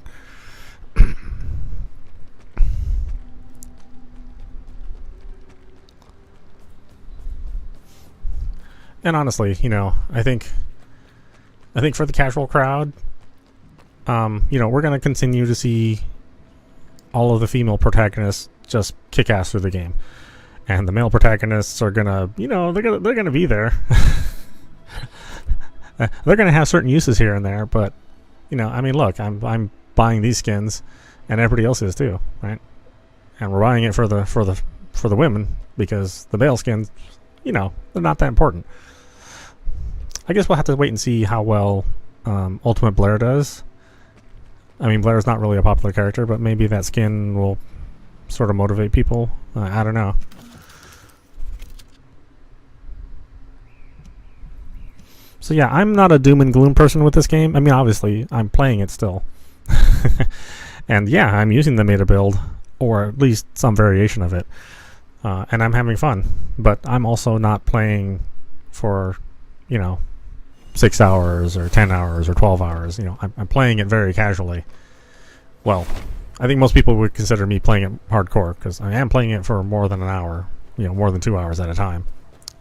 And honestly, you know, I think for the casual crowd, you know, we're going to continue to see all of the female protagonists just kick ass through the game. And the male protagonists are going to, you know, they're going to be there. They're going to have certain uses here and there, but, you know, I mean, look, I'm buying these skins, and everybody else is too, right? And we're buying it for the women, because the male skins, you know, they're not that important. I guess we'll have to wait and see how well Ultimate Blair does. I mean, Blair's not really a popular character, but maybe that skin will sort of motivate people. I don't know. So yeah, I'm not a doom and gloom person with this game. I mean, obviously, I'm playing it still. And yeah, I'm using the meta build, or at least some variation of it. And I'm having fun. But I'm also not playing for, you know, 6 hours or 10 hours or 12 hours. You know, I'm playing it very casually. Well, I think most people would consider me playing it hardcore, because I am playing it for more than an hour, you know, more than 2 hours at a time.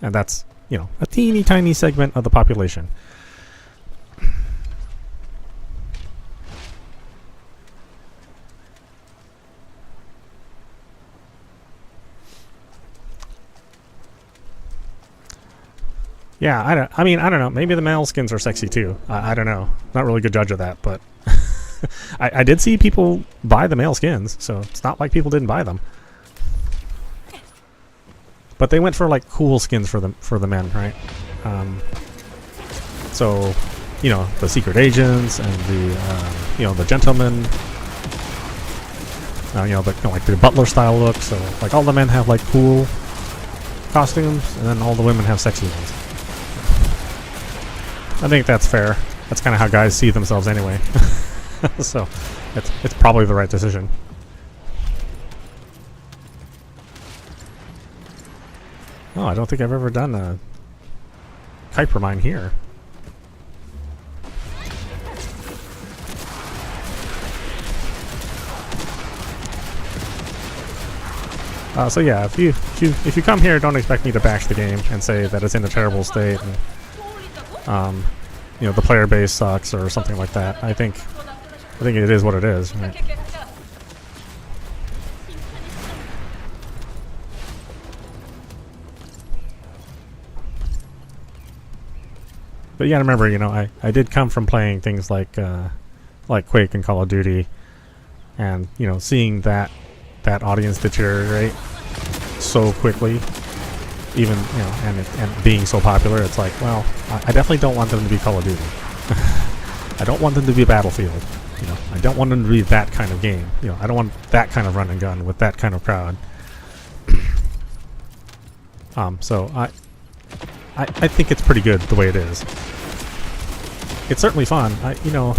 And that's, you know, a teeny tiny segment of the population. Yeah, I mean, I don't know. Maybe the male skins are sexy too. I don't know. Not really a good judge of that, but I did see people buy the male skins, so it's not like people didn't buy them. But they went for like cool skins for the men, right? So, you know, the secret agents and the you know, the gentlemen. You know, like the butler style look. So like all the men have like cool costumes, and then all the women have sexy ones. I think that's fair. That's kind of how guys see themselves anyway. So it's probably the right decision. Oh, I don't think I've ever done a Kuiper mine here. So yeah, if you come here, don't expect me to bash the game and say that it's in a terrible state and you know, the player base sucks or something like that. I think it is what it is, right? But yeah, remember, you know, I did come from playing things like Quake and Call of Duty, and you know, seeing that audience deteriorate so quickly, even, you know, and being so popular, it's like, well, I definitely don't want them to be Call of Duty. I don't want them to be Battlefield. You know, I don't want them to be that kind of game. You know, I don't want that kind of run and gun with that kind of crowd. So I think it's pretty good the way it is. It's certainly fun. You know,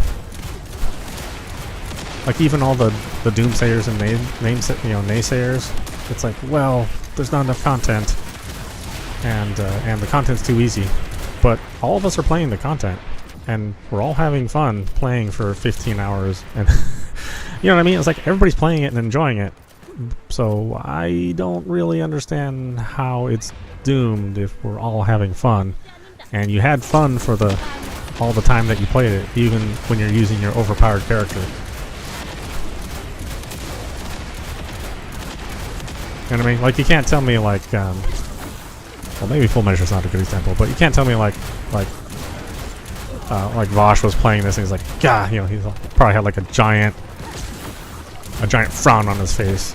like even all the doomsayers and naysayers, it's like, well, there's not enough content, and the content's too easy. But all of us are playing the content, and we're all having fun playing for 15 hours, and you know what I mean? It's like everybody's playing it and enjoying it. So I don't really understand how it's doomed if we're all having fun. And you had fun for all the time that you played it, even when you're using your overpowered character. You know what I mean? Like, you can't tell me like, well, maybe Full Measure's not a good example, but you can't tell me like Vosh was playing this and he's like, God, you know, he's probably had like a giant frown on his face.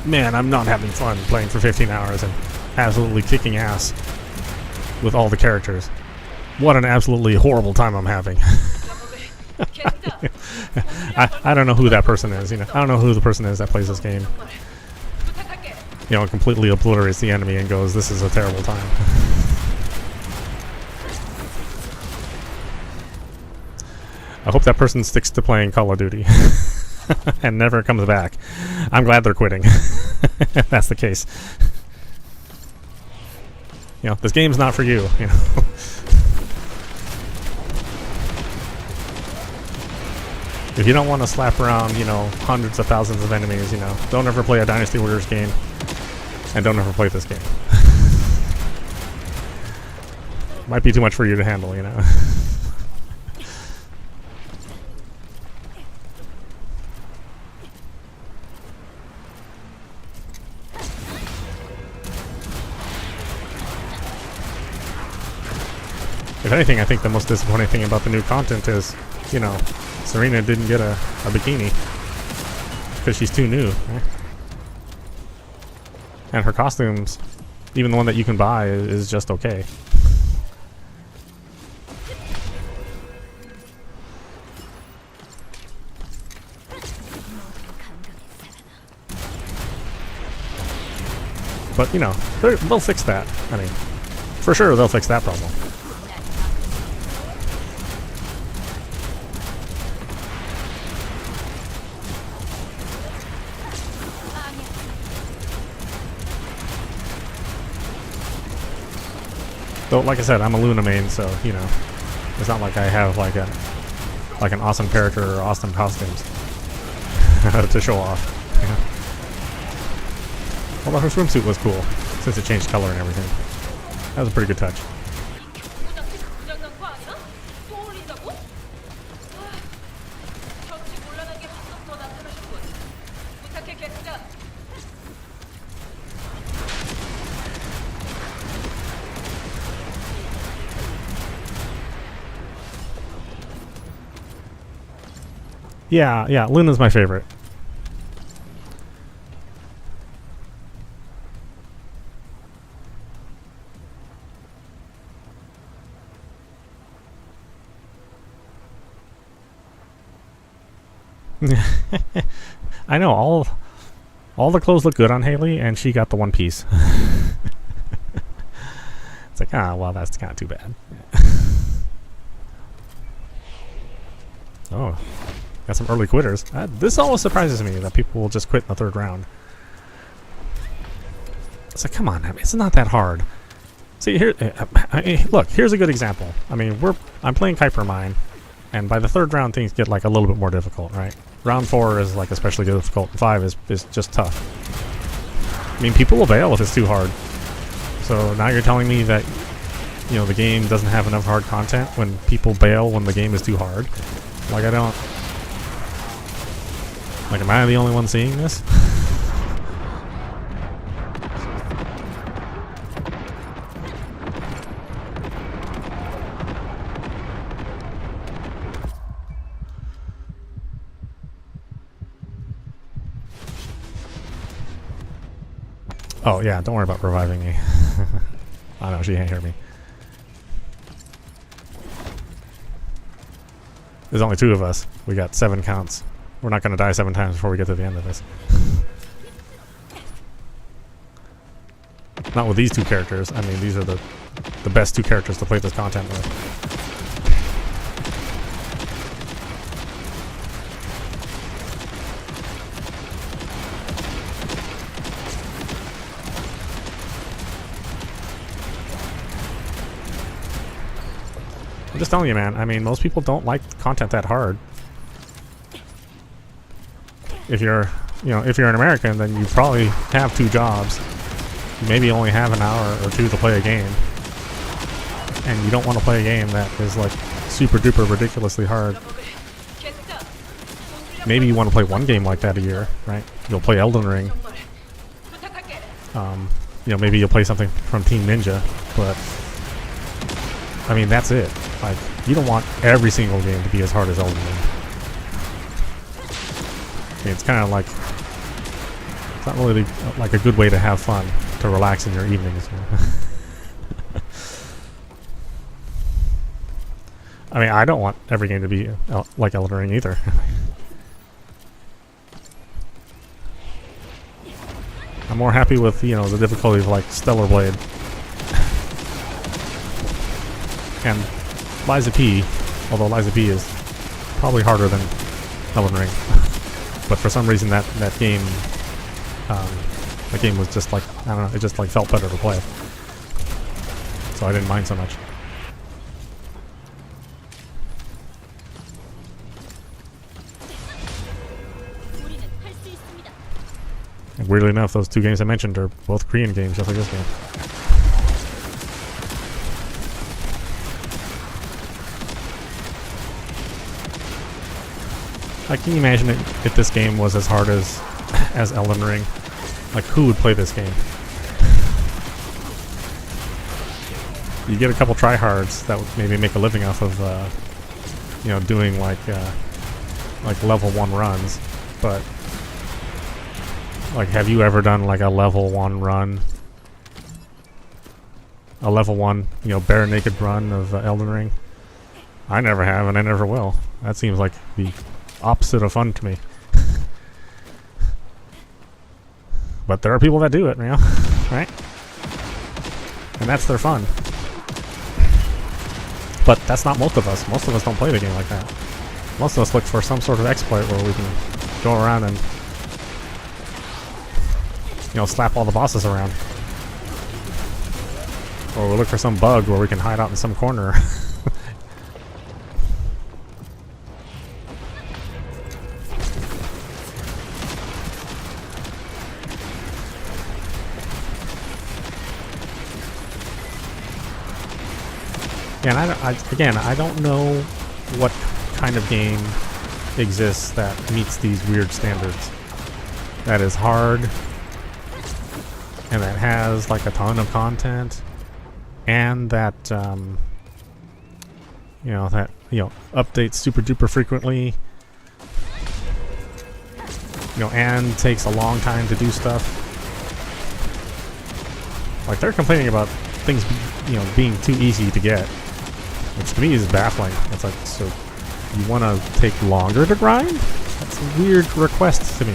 Man, I'm not having fun playing for 15 hours and absolutely kicking ass with all the characters. What an absolutely horrible time I'm having. I don't know who that person is. You know, I don't know who the person is that plays this game. You know, completely obliterates the enemy and goes, "This is a terrible time." I hope that person sticks to playing Call of Duty and never comes back. I'm glad they're quitting. If that's the case. You know, this game's not for you. You know. If you don't want to slap around, you know, hundreds of thousands of enemies, you know, don't ever play a Dynasty Warriors game, and don't ever play this game. Might be too much for you to handle, you know. If anything, I think the most disappointing thing about the new content is, you know, Serena didn't get a bikini because she's too new. Right? And her costumes, even the one that you can buy, is just okay. But, you know, they'll fix that. I mean, for sure they'll fix that problem. So, like I said, I'm a Luna main, so, you know, it's not like I have like an awesome character or awesome costumes to show off. You know? Although her swimsuit was cool, since it changed color and everything. That was a pretty good touch. Yeah, Luna's my favorite. I know, all the clothes look good on Haley, and she got the one piece. It's like, well, that's kind of too bad. Oh. Got some early quitters. This always surprises me that people will just quit in the third round. It's like, come on, I mean, it's not that hard. See, here, look, here's a good example. I mean, I'm playing Kuiper Mine, and by the third round, things get like a little bit more difficult, right? Round 4 is like especially difficult, and 5 is just tough. I mean, people will bail if it's too hard. So now you're telling me that, you know, the game doesn't have enough hard content when people bail when the game is too hard? Like, I don't... Like, am I the only one seeing this? Oh, yeah, don't worry about reviving me. I know, she can't hear me. There's only 2 of us. We got 7 counts. We're not going to die 7 times before we get to the end of this. Not with these 2 characters. I mean, these are the best 2 characters to play this content with. I'm just telling you, man. I mean, most people don't like content that hard. If you're, if you're an American, then you probably have 2 jobs. You maybe only have an hour or 2 to play a game. And you don't want to play a game that is like super duper ridiculously hard. Maybe you want to play one game like that a year, right? You'll play Elden Ring. Maybe you'll play something from Team Ninja, but I mean, that's it. Like, you don't want every single game to be as hard as Elden Ring. I mean, it's kind of like, it's not really like a good way to have fun, to relax in your evenings. I mean, I don't want every game to be like Elden Ring either. I'm more happy with, you know, the difficulty of like Stellar Blade and Liza P, although Liza P is probably harder than Elden Ring. But for some reason that game was just like, I don't know, it just like felt better to play. So I didn't mind so much. 우리는 할 수 있습니다. And weirdly enough, those two games I mentioned are both Korean games, just like this game. Like, can you imagine if this game was as hard as Elden Ring? Like, who would play this game? You get a couple tryhards that would maybe make a living off of, you know, doing like level 1 runs, but like, have you ever done like a level 1 run? A level 1, you know, bare naked run of Elden Ring? I never have, and I never will. That seems like the opposite of fun to me. But there are people that do it, you know, right? And that's their fun. But that's not most of us. Most of us don't play the game like that. Most of us look for some sort of exploit where we can go around and, you know, slap all the bosses around. Or we look for some bug where we can hide out in some corner. Yeah, and I don't know what kind of game exists that meets these weird standards. That is hard, and that has like a ton of content, and that you know, updates super duper frequently, you know, and takes a long time to do stuff. Like, they're complaining about things, you know, being too easy to get, which to me is baffling. It's like, so you want to take longer to grind? That's a weird request to me.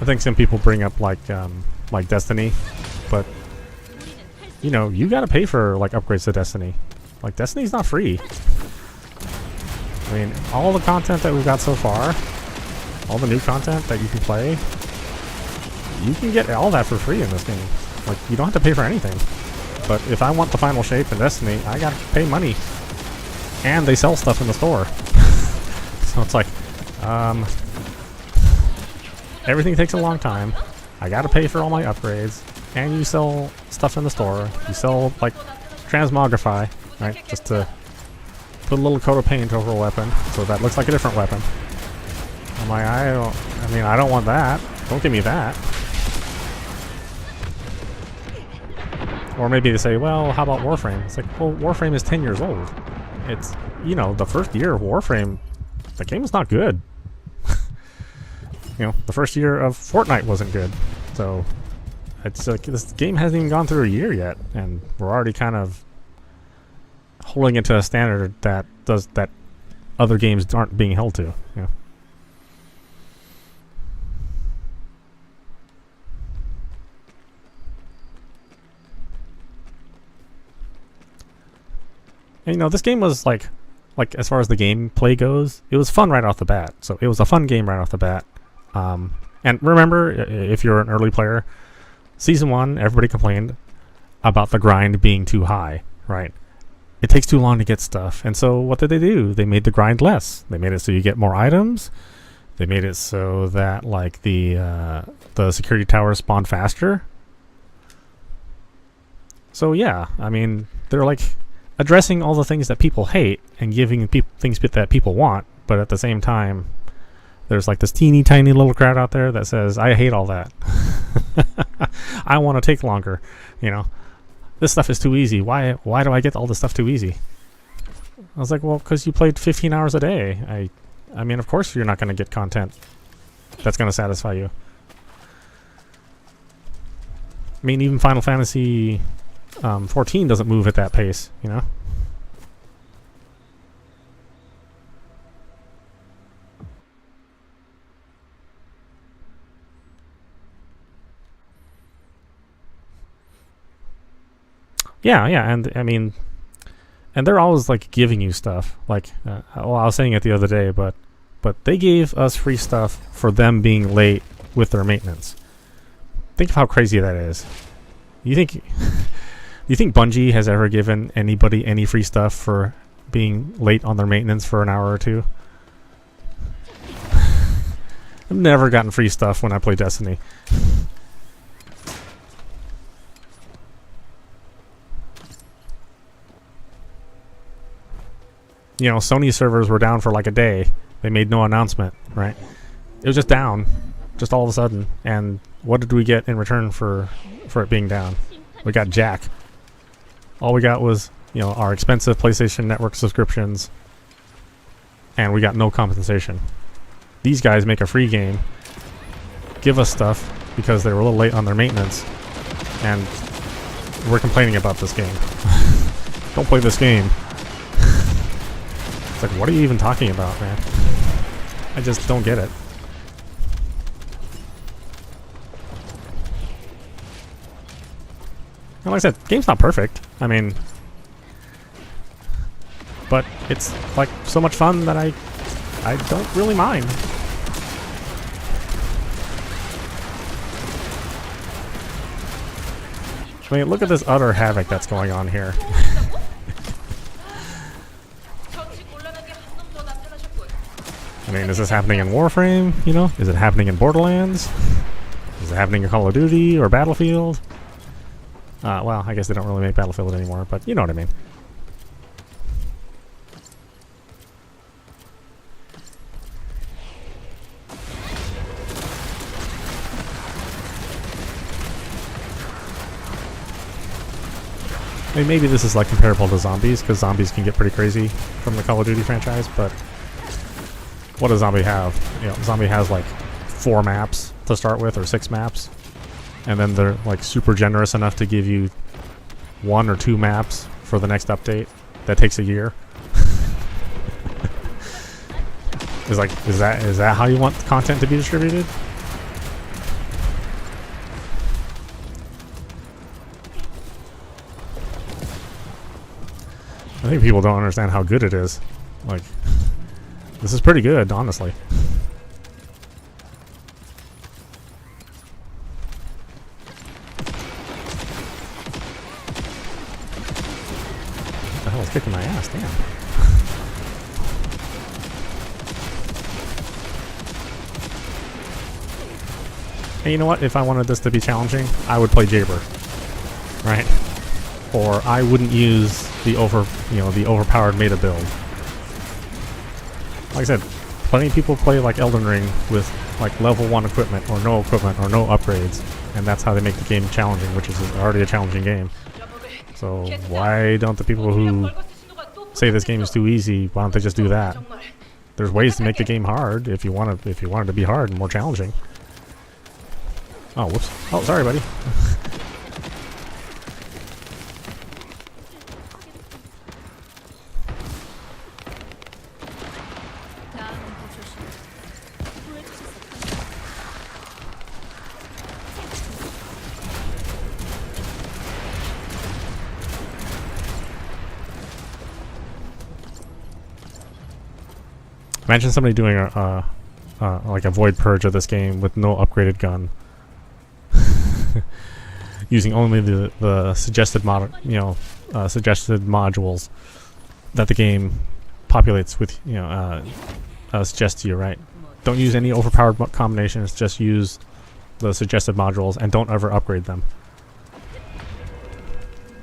I think some people bring up like Destiny, but you know, you gotta pay for like upgrades to Destiny. Like, Destiny's not free. I mean, all the content that we've got so far, all the new content that you can play, you can get all that for free in this game. Like, you don't have to pay for anything. But if I want the final shape in Destiny, I gotta pay money. And they sell stuff in the store. So it's like, everything takes a long time. I gotta pay for all my upgrades. And you sell stuff in the store. You sell, like, transmogrify, right? Just to put a little coat of paint over a weapon so that looks like a different weapon. I'm like, I don't want that. Don't give me that. Or maybe they say, well, how about Warframe? It's like, well, Warframe is 10 years old. It's, you know, the first year of Warframe, the game was not good. You know, the first year of Fortnite wasn't good. So, it's like, this game hasn't even gone through a year yet, and we're already kind of holding it to a standard that other games aren't being held to. You know? And, you know, this game was like as far as the gameplay goes, it was fun right off the bat. So it was a fun game right off the bat. And remember, if you're an early player, Season 1, everybody complained about the grind being too high, right? It takes too long to get stuff. And so what did they do? They made the grind less. They made it so you get more items. They made it so that, like, the security towers spawn faster. So yeah, I mean, they're like addressing all the things that people hate and giving things that people want, but at the same time, there's like this teeny tiny little crowd out there that says, I hate all that. I want to take longer, you know. This stuff is too easy. Why do I get all this stuff too easy? I was like, well, because you played 15 hours a day. I mean, of course you're not going to get content that's going to satisfy you. I mean, even Final Fantasy 14 doesn't move at that pace, you know? Yeah, and I mean, and they're always like giving you stuff. Like, well, I was saying it the other day, but they gave us free stuff for them being late with their maintenance. Think of how crazy that is. You think Bungie has ever given anybody any free stuff for being late on their maintenance for an hour or two? I've never gotten free stuff when I play Destiny. You know, Sony servers were down for like a day. They made no announcement, right? It was just down, just all of a sudden. And what did we get in return for it being down? We got jack. All we got was, you know, our expensive PlayStation Network subscriptions, and we got no compensation. These guys make a free game, give us stuff because they were a little late on their maintenance, and we're complaining about this game. Don't play this game. It's like, what are you even talking about, man? I just don't get it. And like I said, game's not perfect. I mean, but it's like so much fun that I don't really mind. I mean, look at this utter havoc that's going on here. I mean, is this happening in Warframe, you know? Is it happening in Borderlands? Is it happening in Call of Duty or Battlefield? Well, I guess they don't really make Battlefield anymore, but you know what I mean. I mean, maybe this is like comparable to zombies, because zombies can get pretty crazy from the Call of Duty franchise, but what does Zombie have? You know, Zombie has like 4 maps to start with, or 6 maps, and then they're like super generous enough to give you 1 or 2 maps for the next update. That takes a year. Is that how you want content to be distributed? I think people don't understand how good it is. Like, this is pretty good, honestly. What the hell is kicking my ass? Damn. Hey, you know what? If I wanted this to be challenging, I would play Jaber, right? Or I wouldn't use the overpowered meta build. Like I said, plenty of people play like Elden Ring with like level 1 equipment or no upgrades, and that's how they make the game challenging, which is already a challenging game. So why don't the people who say this game is too easy, why don't they just do that? There's ways to make the game hard if you want it to be hard and more challenging. Oh, whoops. Oh, sorry, buddy. Imagine somebody doing like a void purge of this game with no upgraded gun, using only the suggested suggested modules that the game populates with, suggests to you, right? Don't use any overpowered combinations. Just use the suggested modules and don't ever upgrade them.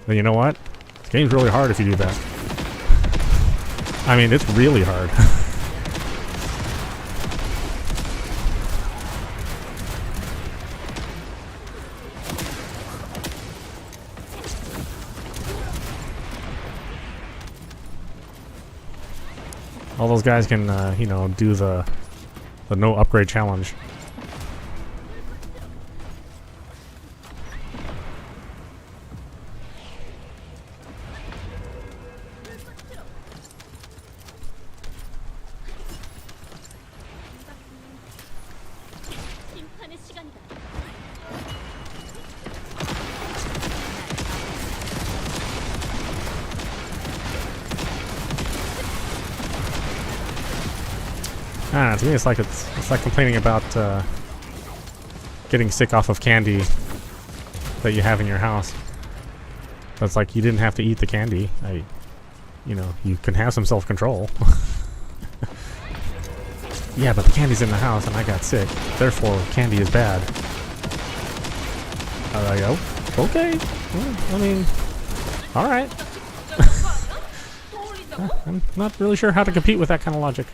Then you know what? The game's really hard if you do that. I mean, it's really hard. All those guys can, do the no upgrade challenge. To me, it's like complaining about getting sick off of candy that you have in your house. But it's like you didn't have to eat the candy. You know, you can have some self-control. Yeah, but the candy's in the house and I got sick. Therefore, candy is bad. I go, okay. Well, I mean, alright. I'm not really sure how to compete with that kind of logic.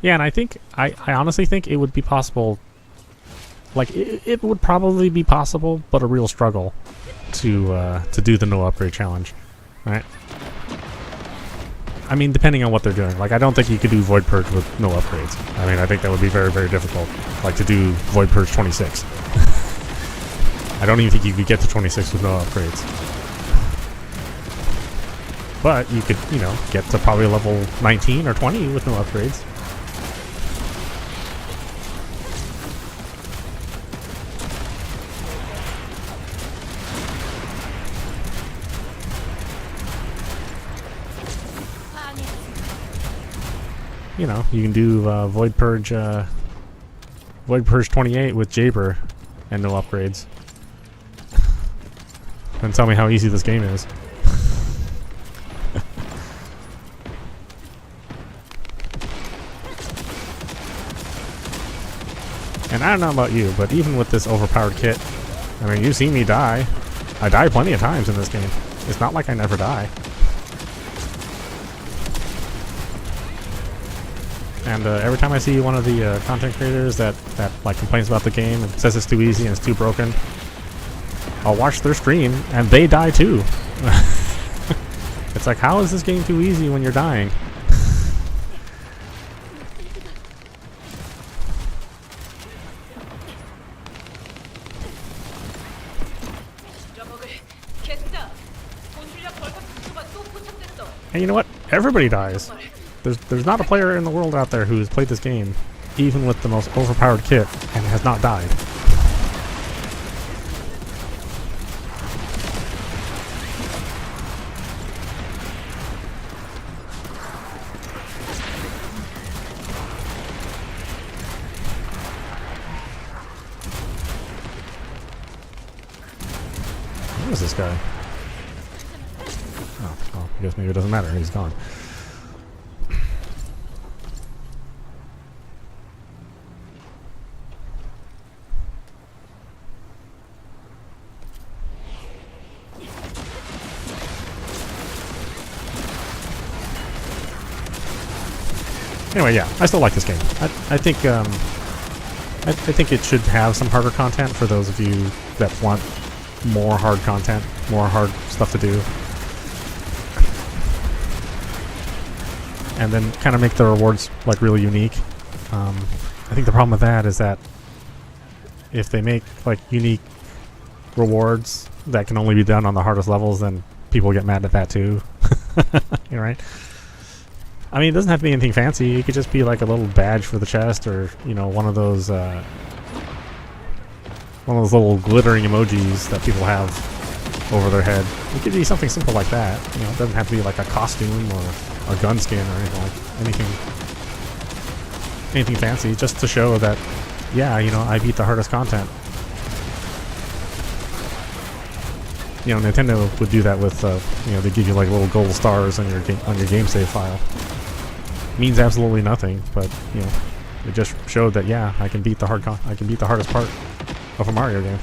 Yeah, and I honestly think it would be possible, like, it would probably be possible, but a real struggle to do the no upgrade challenge, right? I mean, depending on what they're doing. Like, I don't think you could do Void Purge with no upgrades. I mean, I think that would be very, very difficult, like, to do Void Purge 26. I don't even think you could get to 26 with no upgrades. But you could, you know, get to probably level 19 or 20 with no upgrades. You know, you can do Void Purge 28 with Jaber and no upgrades. And tell me how easy this game is. And I don't know about you, but even with this overpowered kit, I mean, you've seen me die. I die plenty of times in this game. It's not like I never die. And every time I see one of the content creators that like complains about the game and says it's too easy and it's too broken, I'll watch their stream and they die too. It's like, how is this game too easy when you're dying? And you know what? Everybody dies. There's not a player in the world out there who's played this game, even with the most overpowered kit, and has not died. Where is this guy? Oh, well, I guess maybe it doesn't matter. He's gone. Anyway, yeah, I still like this game. I think I think it should have some harder content for those of you that want more hard content, more hard stuff to do, and then kind of make the rewards like really unique. I think the problem with that is that if they make like unique rewards that can only be done on the hardest levels, then people get mad at that too. You're right. I mean, it doesn't have to be anything fancy. It could just be like a little badge for the chest, or you know, one of those little glittering emojis that people have over their head. It could be something simple like that. You know, it doesn't have to be like a costume or a gun skin or anything fancy. Just to show that, yeah, you know, I beat the hardest content. You know, Nintendo would do that with, you know, they give you like little gold stars on your game save file. Means absolutely nothing, but you know, it just showed that yeah, I can beat the hardest part of a Mario game,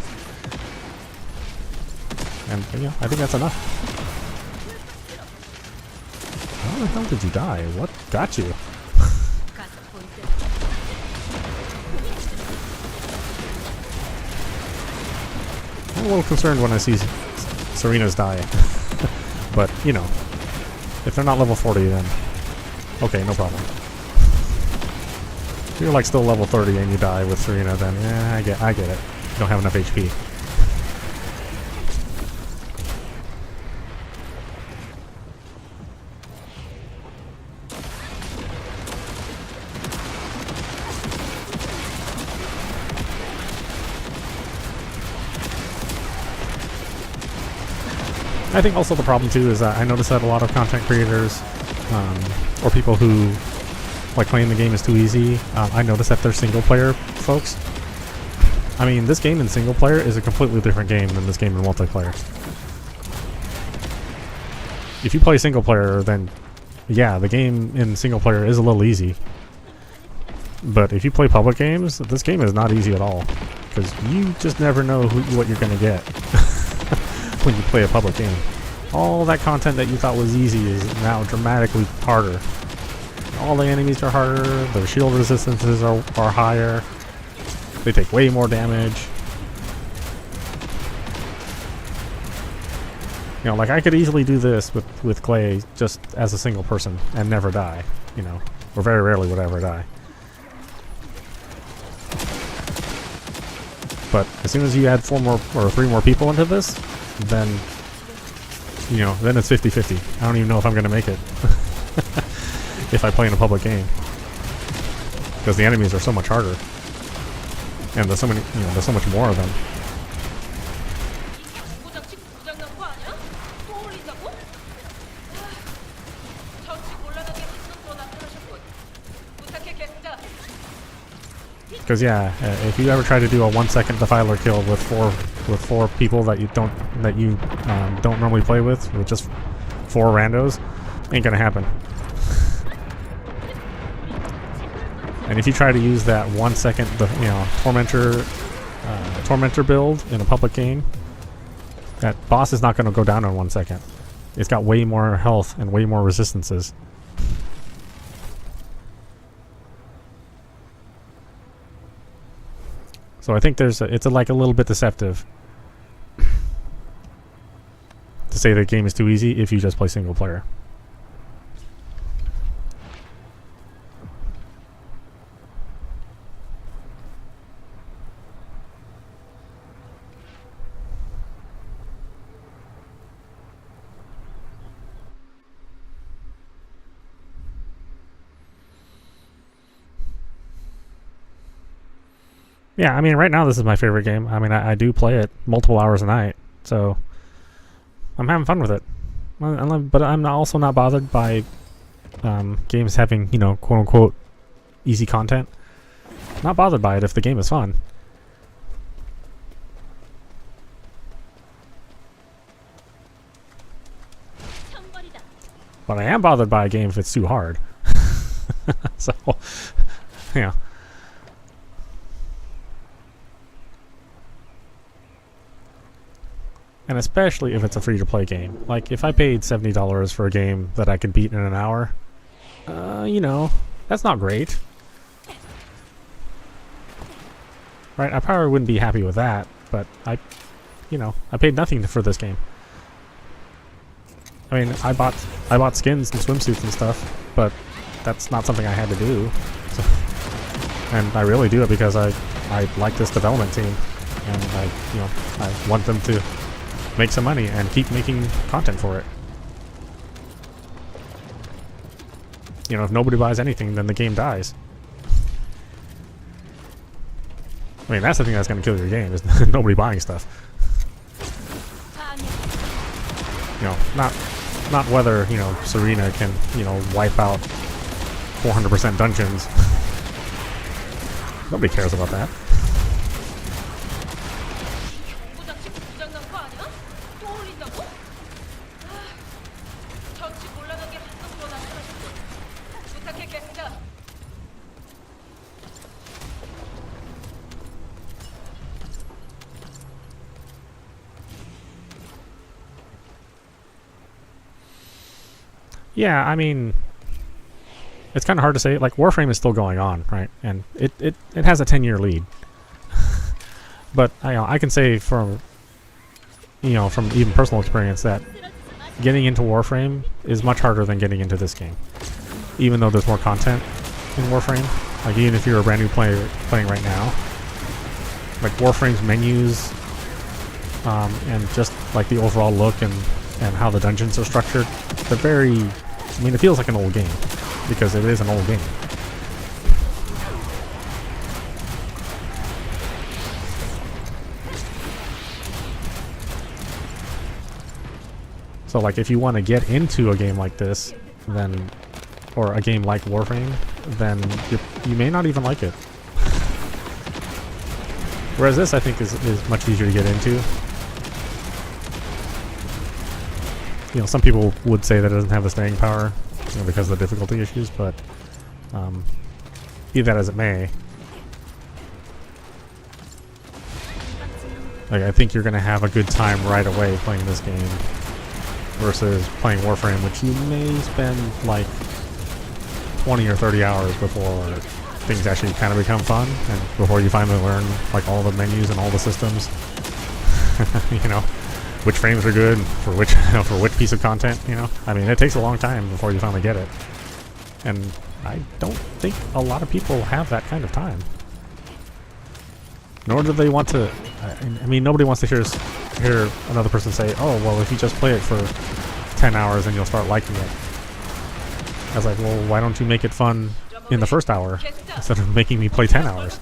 and you know, I think that's enough. How the hell did you die? What got you? I'm a little concerned when I see Serena's die, but you know, if they're not level 40, then okay, no problem. you're like still level 30 and you die with Serena, then yeah, I get it. You don't have enough HP. I think also the problem too is that I notice that a lot of content creators or people who like claim the game is too easy, I notice that they're single player folks. I mean, this game in single player is a completely different game than this game in multiplayer. If you play single player, then yeah, the game in single player is a little easy. But if you play public games, this game is not easy at all, because you just never know what you're going to get when you play a public game. All that content that you thought was easy is now dramatically harder. All the enemies are harder, their shield resistances are higher, they take way more damage. You know, like I could easily do this with Clay just as a single person and never die, you know, or very rarely would I ever die. But as soon as you add 4 more or 3 more people into this, then, you know, then it's 50-50. I don't even know if I'm going to make it if I play in a public game, because the enemies are so much harder, and there's so many, you know, there's so much more of them. Because yeah, if you ever try to do a 1-second defiler kill with four people that you don't normally play with just 4 randos, ain't gonna happen. And if you try to use that 1-second, you know, tormentor build in a public game, that boss is not gonna go down in 1 second. It's got way more health and way more resistances. So I think it's like a little bit deceptive to say the game is too easy if you just play single player. Yeah, I mean, right now this is my favorite game. I mean, I do play it multiple hours a night, so I'm having fun with it. But I'm also not bothered by games having, you know, quote-unquote easy content. Not bothered by it if the game is fun. But I am bothered by a game if it's too hard. So, yeah. And especially if it's a free-to-play game. Like, if I paid $70 for a game that I could beat in an hour, you know, that's not great. Right? I probably wouldn't be happy with that, but I paid nothing for this game. I mean, I bought skins and swimsuits and stuff, but that's not something I had to do. So, and I really do it because I like this development team, and I want them to make some money and keep making content for it. You know, if nobody buys anything, then the game dies. I mean, that's the thing that's going to kill your game, is nobody buying stuff. You know, not whether, you know, Serena can, you know, wipe out 400% dungeons. Nobody cares about that. Yeah, I mean, it's kind of hard to say. Like, Warframe is still going on, right? And it has a 10-year lead. But I can say from even personal experience that getting into Warframe is much harder than getting into this game. Even though there's more content in Warframe, Like even if you're a brand new player playing right now, like Warframe's menus, and just like the overall look and how the dungeons are structured, they're very. I mean, it feels like an old game because it is an old game. So like if you want to get into a game like this, then, or a game like Warframe, then you may not even like it. Whereas this I think is much easier to get into. You know, some people would say that it doesn't have the staying power, you know, because of the difficulty issues, but be that as it may, like I think you're going to have a good time right away playing this game versus playing Warframe, which you may spend like 20 or 30 hours before things actually kind of become fun, and before you finally learn like all the menus and all the systems. You know, which frames are good for which for which piece of content. You know, I mean, it takes a long time before you finally get it, and I don't think a lot of people have that kind of time. Nor do they want to. I mean, nobody wants to hear another person say, "Oh, well, if you just play it for 10 hours, then you'll start liking it." I was like, well, why don't you make it fun in the first hour instead of making me play 10 hours?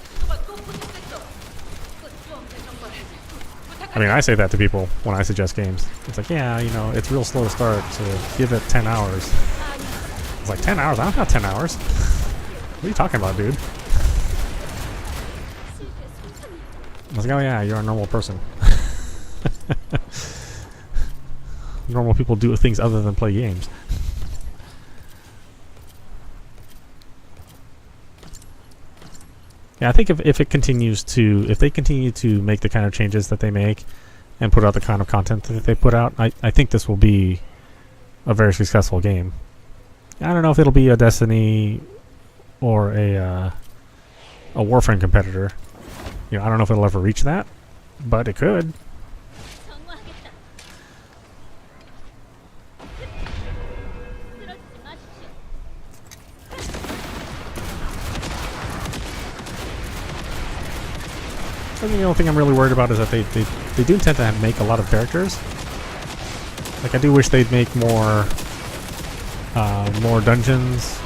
I mean, I say that to people when I suggest games. It's like, yeah, you know, it's real slow to start, so give it 10 hours. It's like, 10 hours? I don't have 10 hours. What are you talking about, dude? I was like, oh yeah, you're a normal person. Normal people do things other than play games. Yeah, I think if they continue to make the kind of changes that they make and put out the kind of content that they put out, I think this will be a very successful game. I don't know if it'll be a Destiny or a Warframe competitor. You know, I don't know if it'll ever reach that, but it could. I think the only thing I'm really worried about is that they do tend to make a lot of characters. Like, I do wish they'd make more dungeons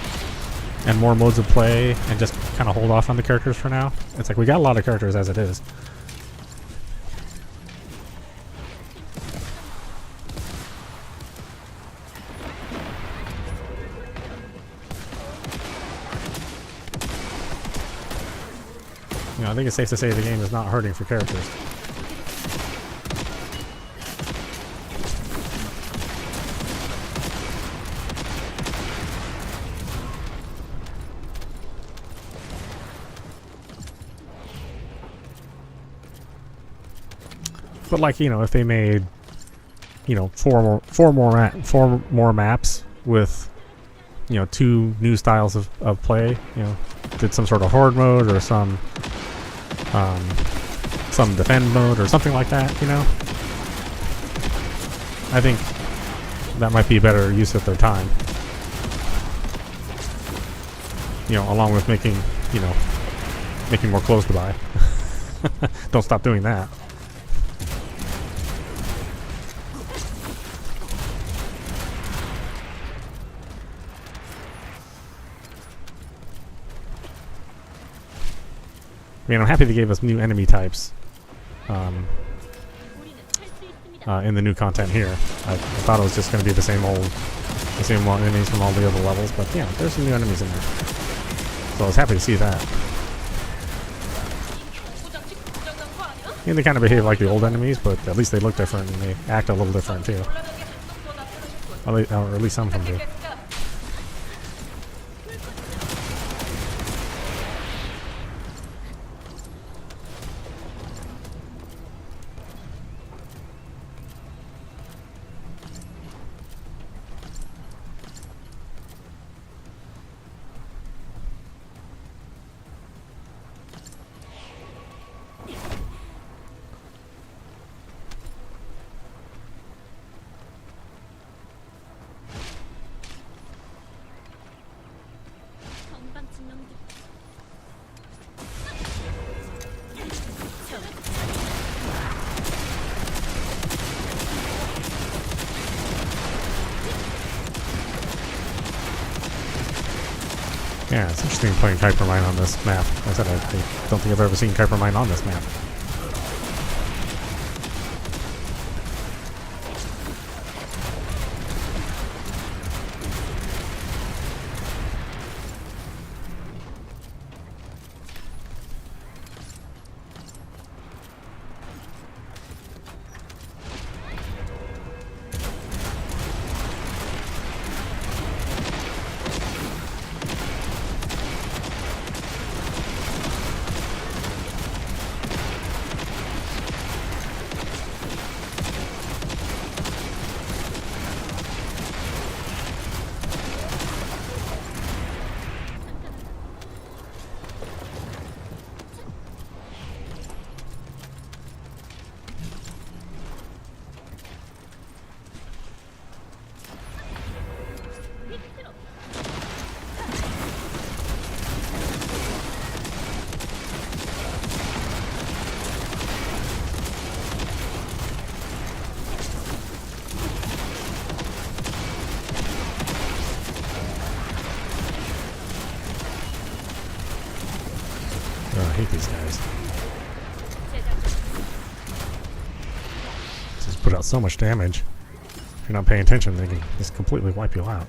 and more modes of play and just kind of hold off on the characters for now. It's like we got a lot of characters as it is. You know, I think it's safe to say the game is not hurting for characters. But like, you know, if they made, you know, four more maps with, you know, 2 new styles of play, you know, did some sort of horde mode or some defend mode or something like that, you know, I think that might be a better use of their time. You know, along with making more clothes to buy. Don't stop doing that. I mean, I'm happy they gave us new enemy types in the new content here. I thought it was just going to be the same old enemies from all the other levels, but yeah, there's some new enemies in there. So I was happy to see that. And they kind of behave like the old enemies, but at least they look different and they act a little different too. Or at least some of them do. Yeah, it's interesting playing Kuiper Mine on this map. Like I said, I don't think I've ever seen Kuiper Mine on this map. Oh, I hate these guys. Just put out so much damage. If you're not paying attention, they can just completely wipe you out.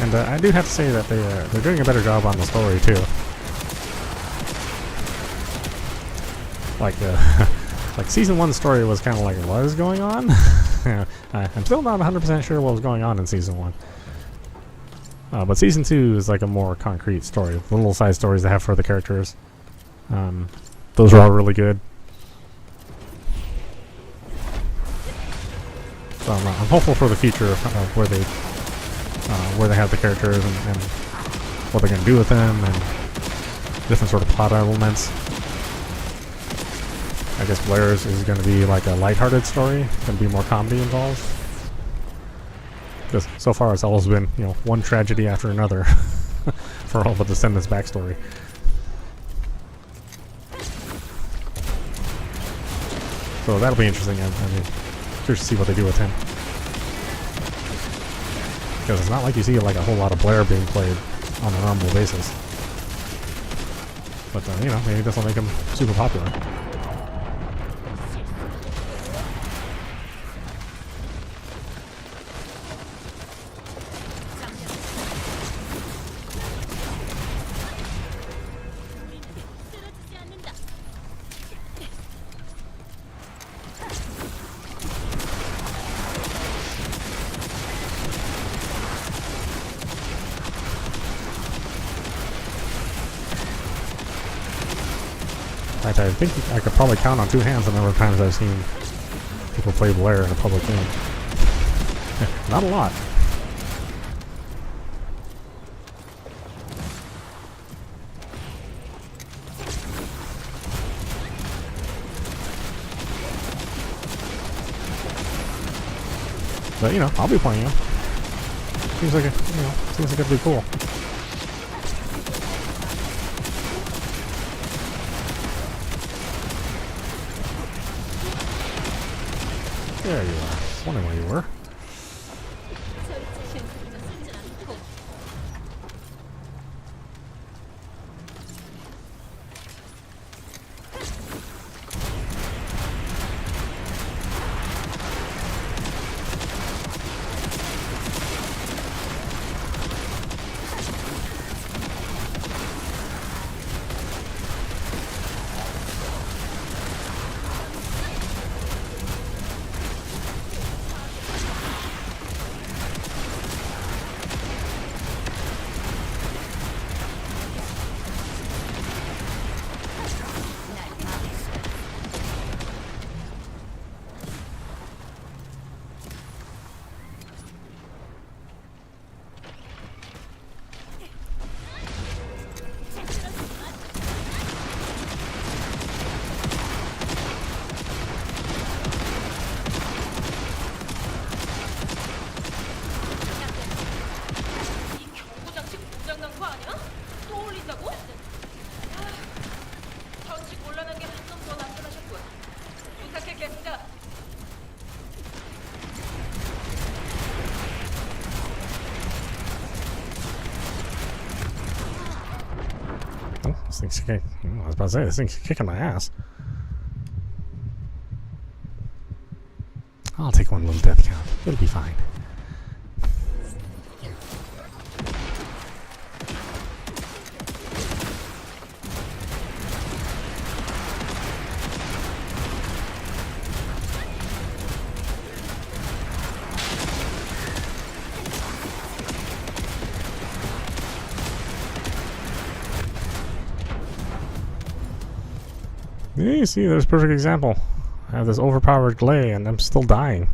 And I do have to say that they're doing a better job on the story too. Like like season 1 story was kind of like, what is going on? I'm still not 100% sure what was going on in season 1. But season 2 is like a more concrete story. The little side stories they have for the characters. Those are all really good. So I'm hopeful for the future of where they have the characters and what they're going to do with them and different sort of plot elements. I guess Blair's is going to be like a lighthearted story, going to be more comedy involved. Because so far it's always been, you know, one tragedy after another for all the Descendants backstory. So that'll be interesting. I mean, curious to see what they do with him. Because it's not like you see like a whole lot of Blair being played on a normal basis. But, you know, maybe this will make him super popular. I think I could probably count on 2 hands the number of times I've seen people play Blair in a public game. Not a lot. But, you know, I'll be playing him. Seems like it'd be cool. There you are. I was wondering where you were. This thing's kicking. I was about to say, this thing's kicking my ass. I'll take one little death count. It'll be fine. Yeah, you see, there's a perfect example. I have this overpowered Glay and I'm still dying.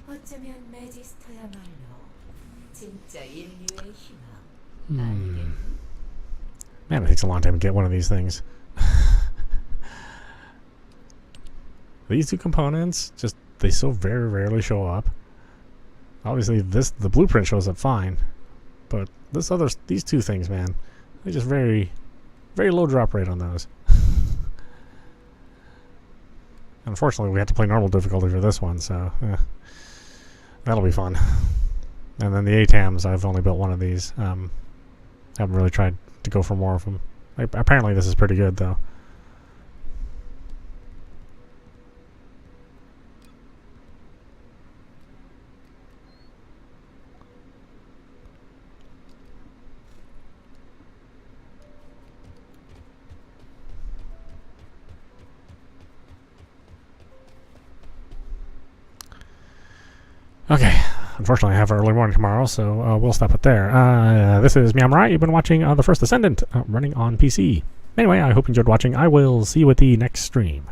어쩌면 매지스터야말로 진짜 인류의 희망 아니겠니? Man, it takes a long time to get one of these things. These two components, just, they so very rarely show up. Obviously, the blueprint shows up fine, but these two things, man, they just very low drop rate on those. Unfortunately, we had to play normal difficulty for this one, so that'll be fun. And then the ATAMs, I've only built one of these. Haven't really tried to go for more of them. Apparently, this is pretty good, though. Okay, unfortunately I have an early morning tomorrow, so we'll stop it there. This is meowmurai. You've been watching the First Descendant running on PC. Anyway, I hope you enjoyed watching. I will see you at the next stream.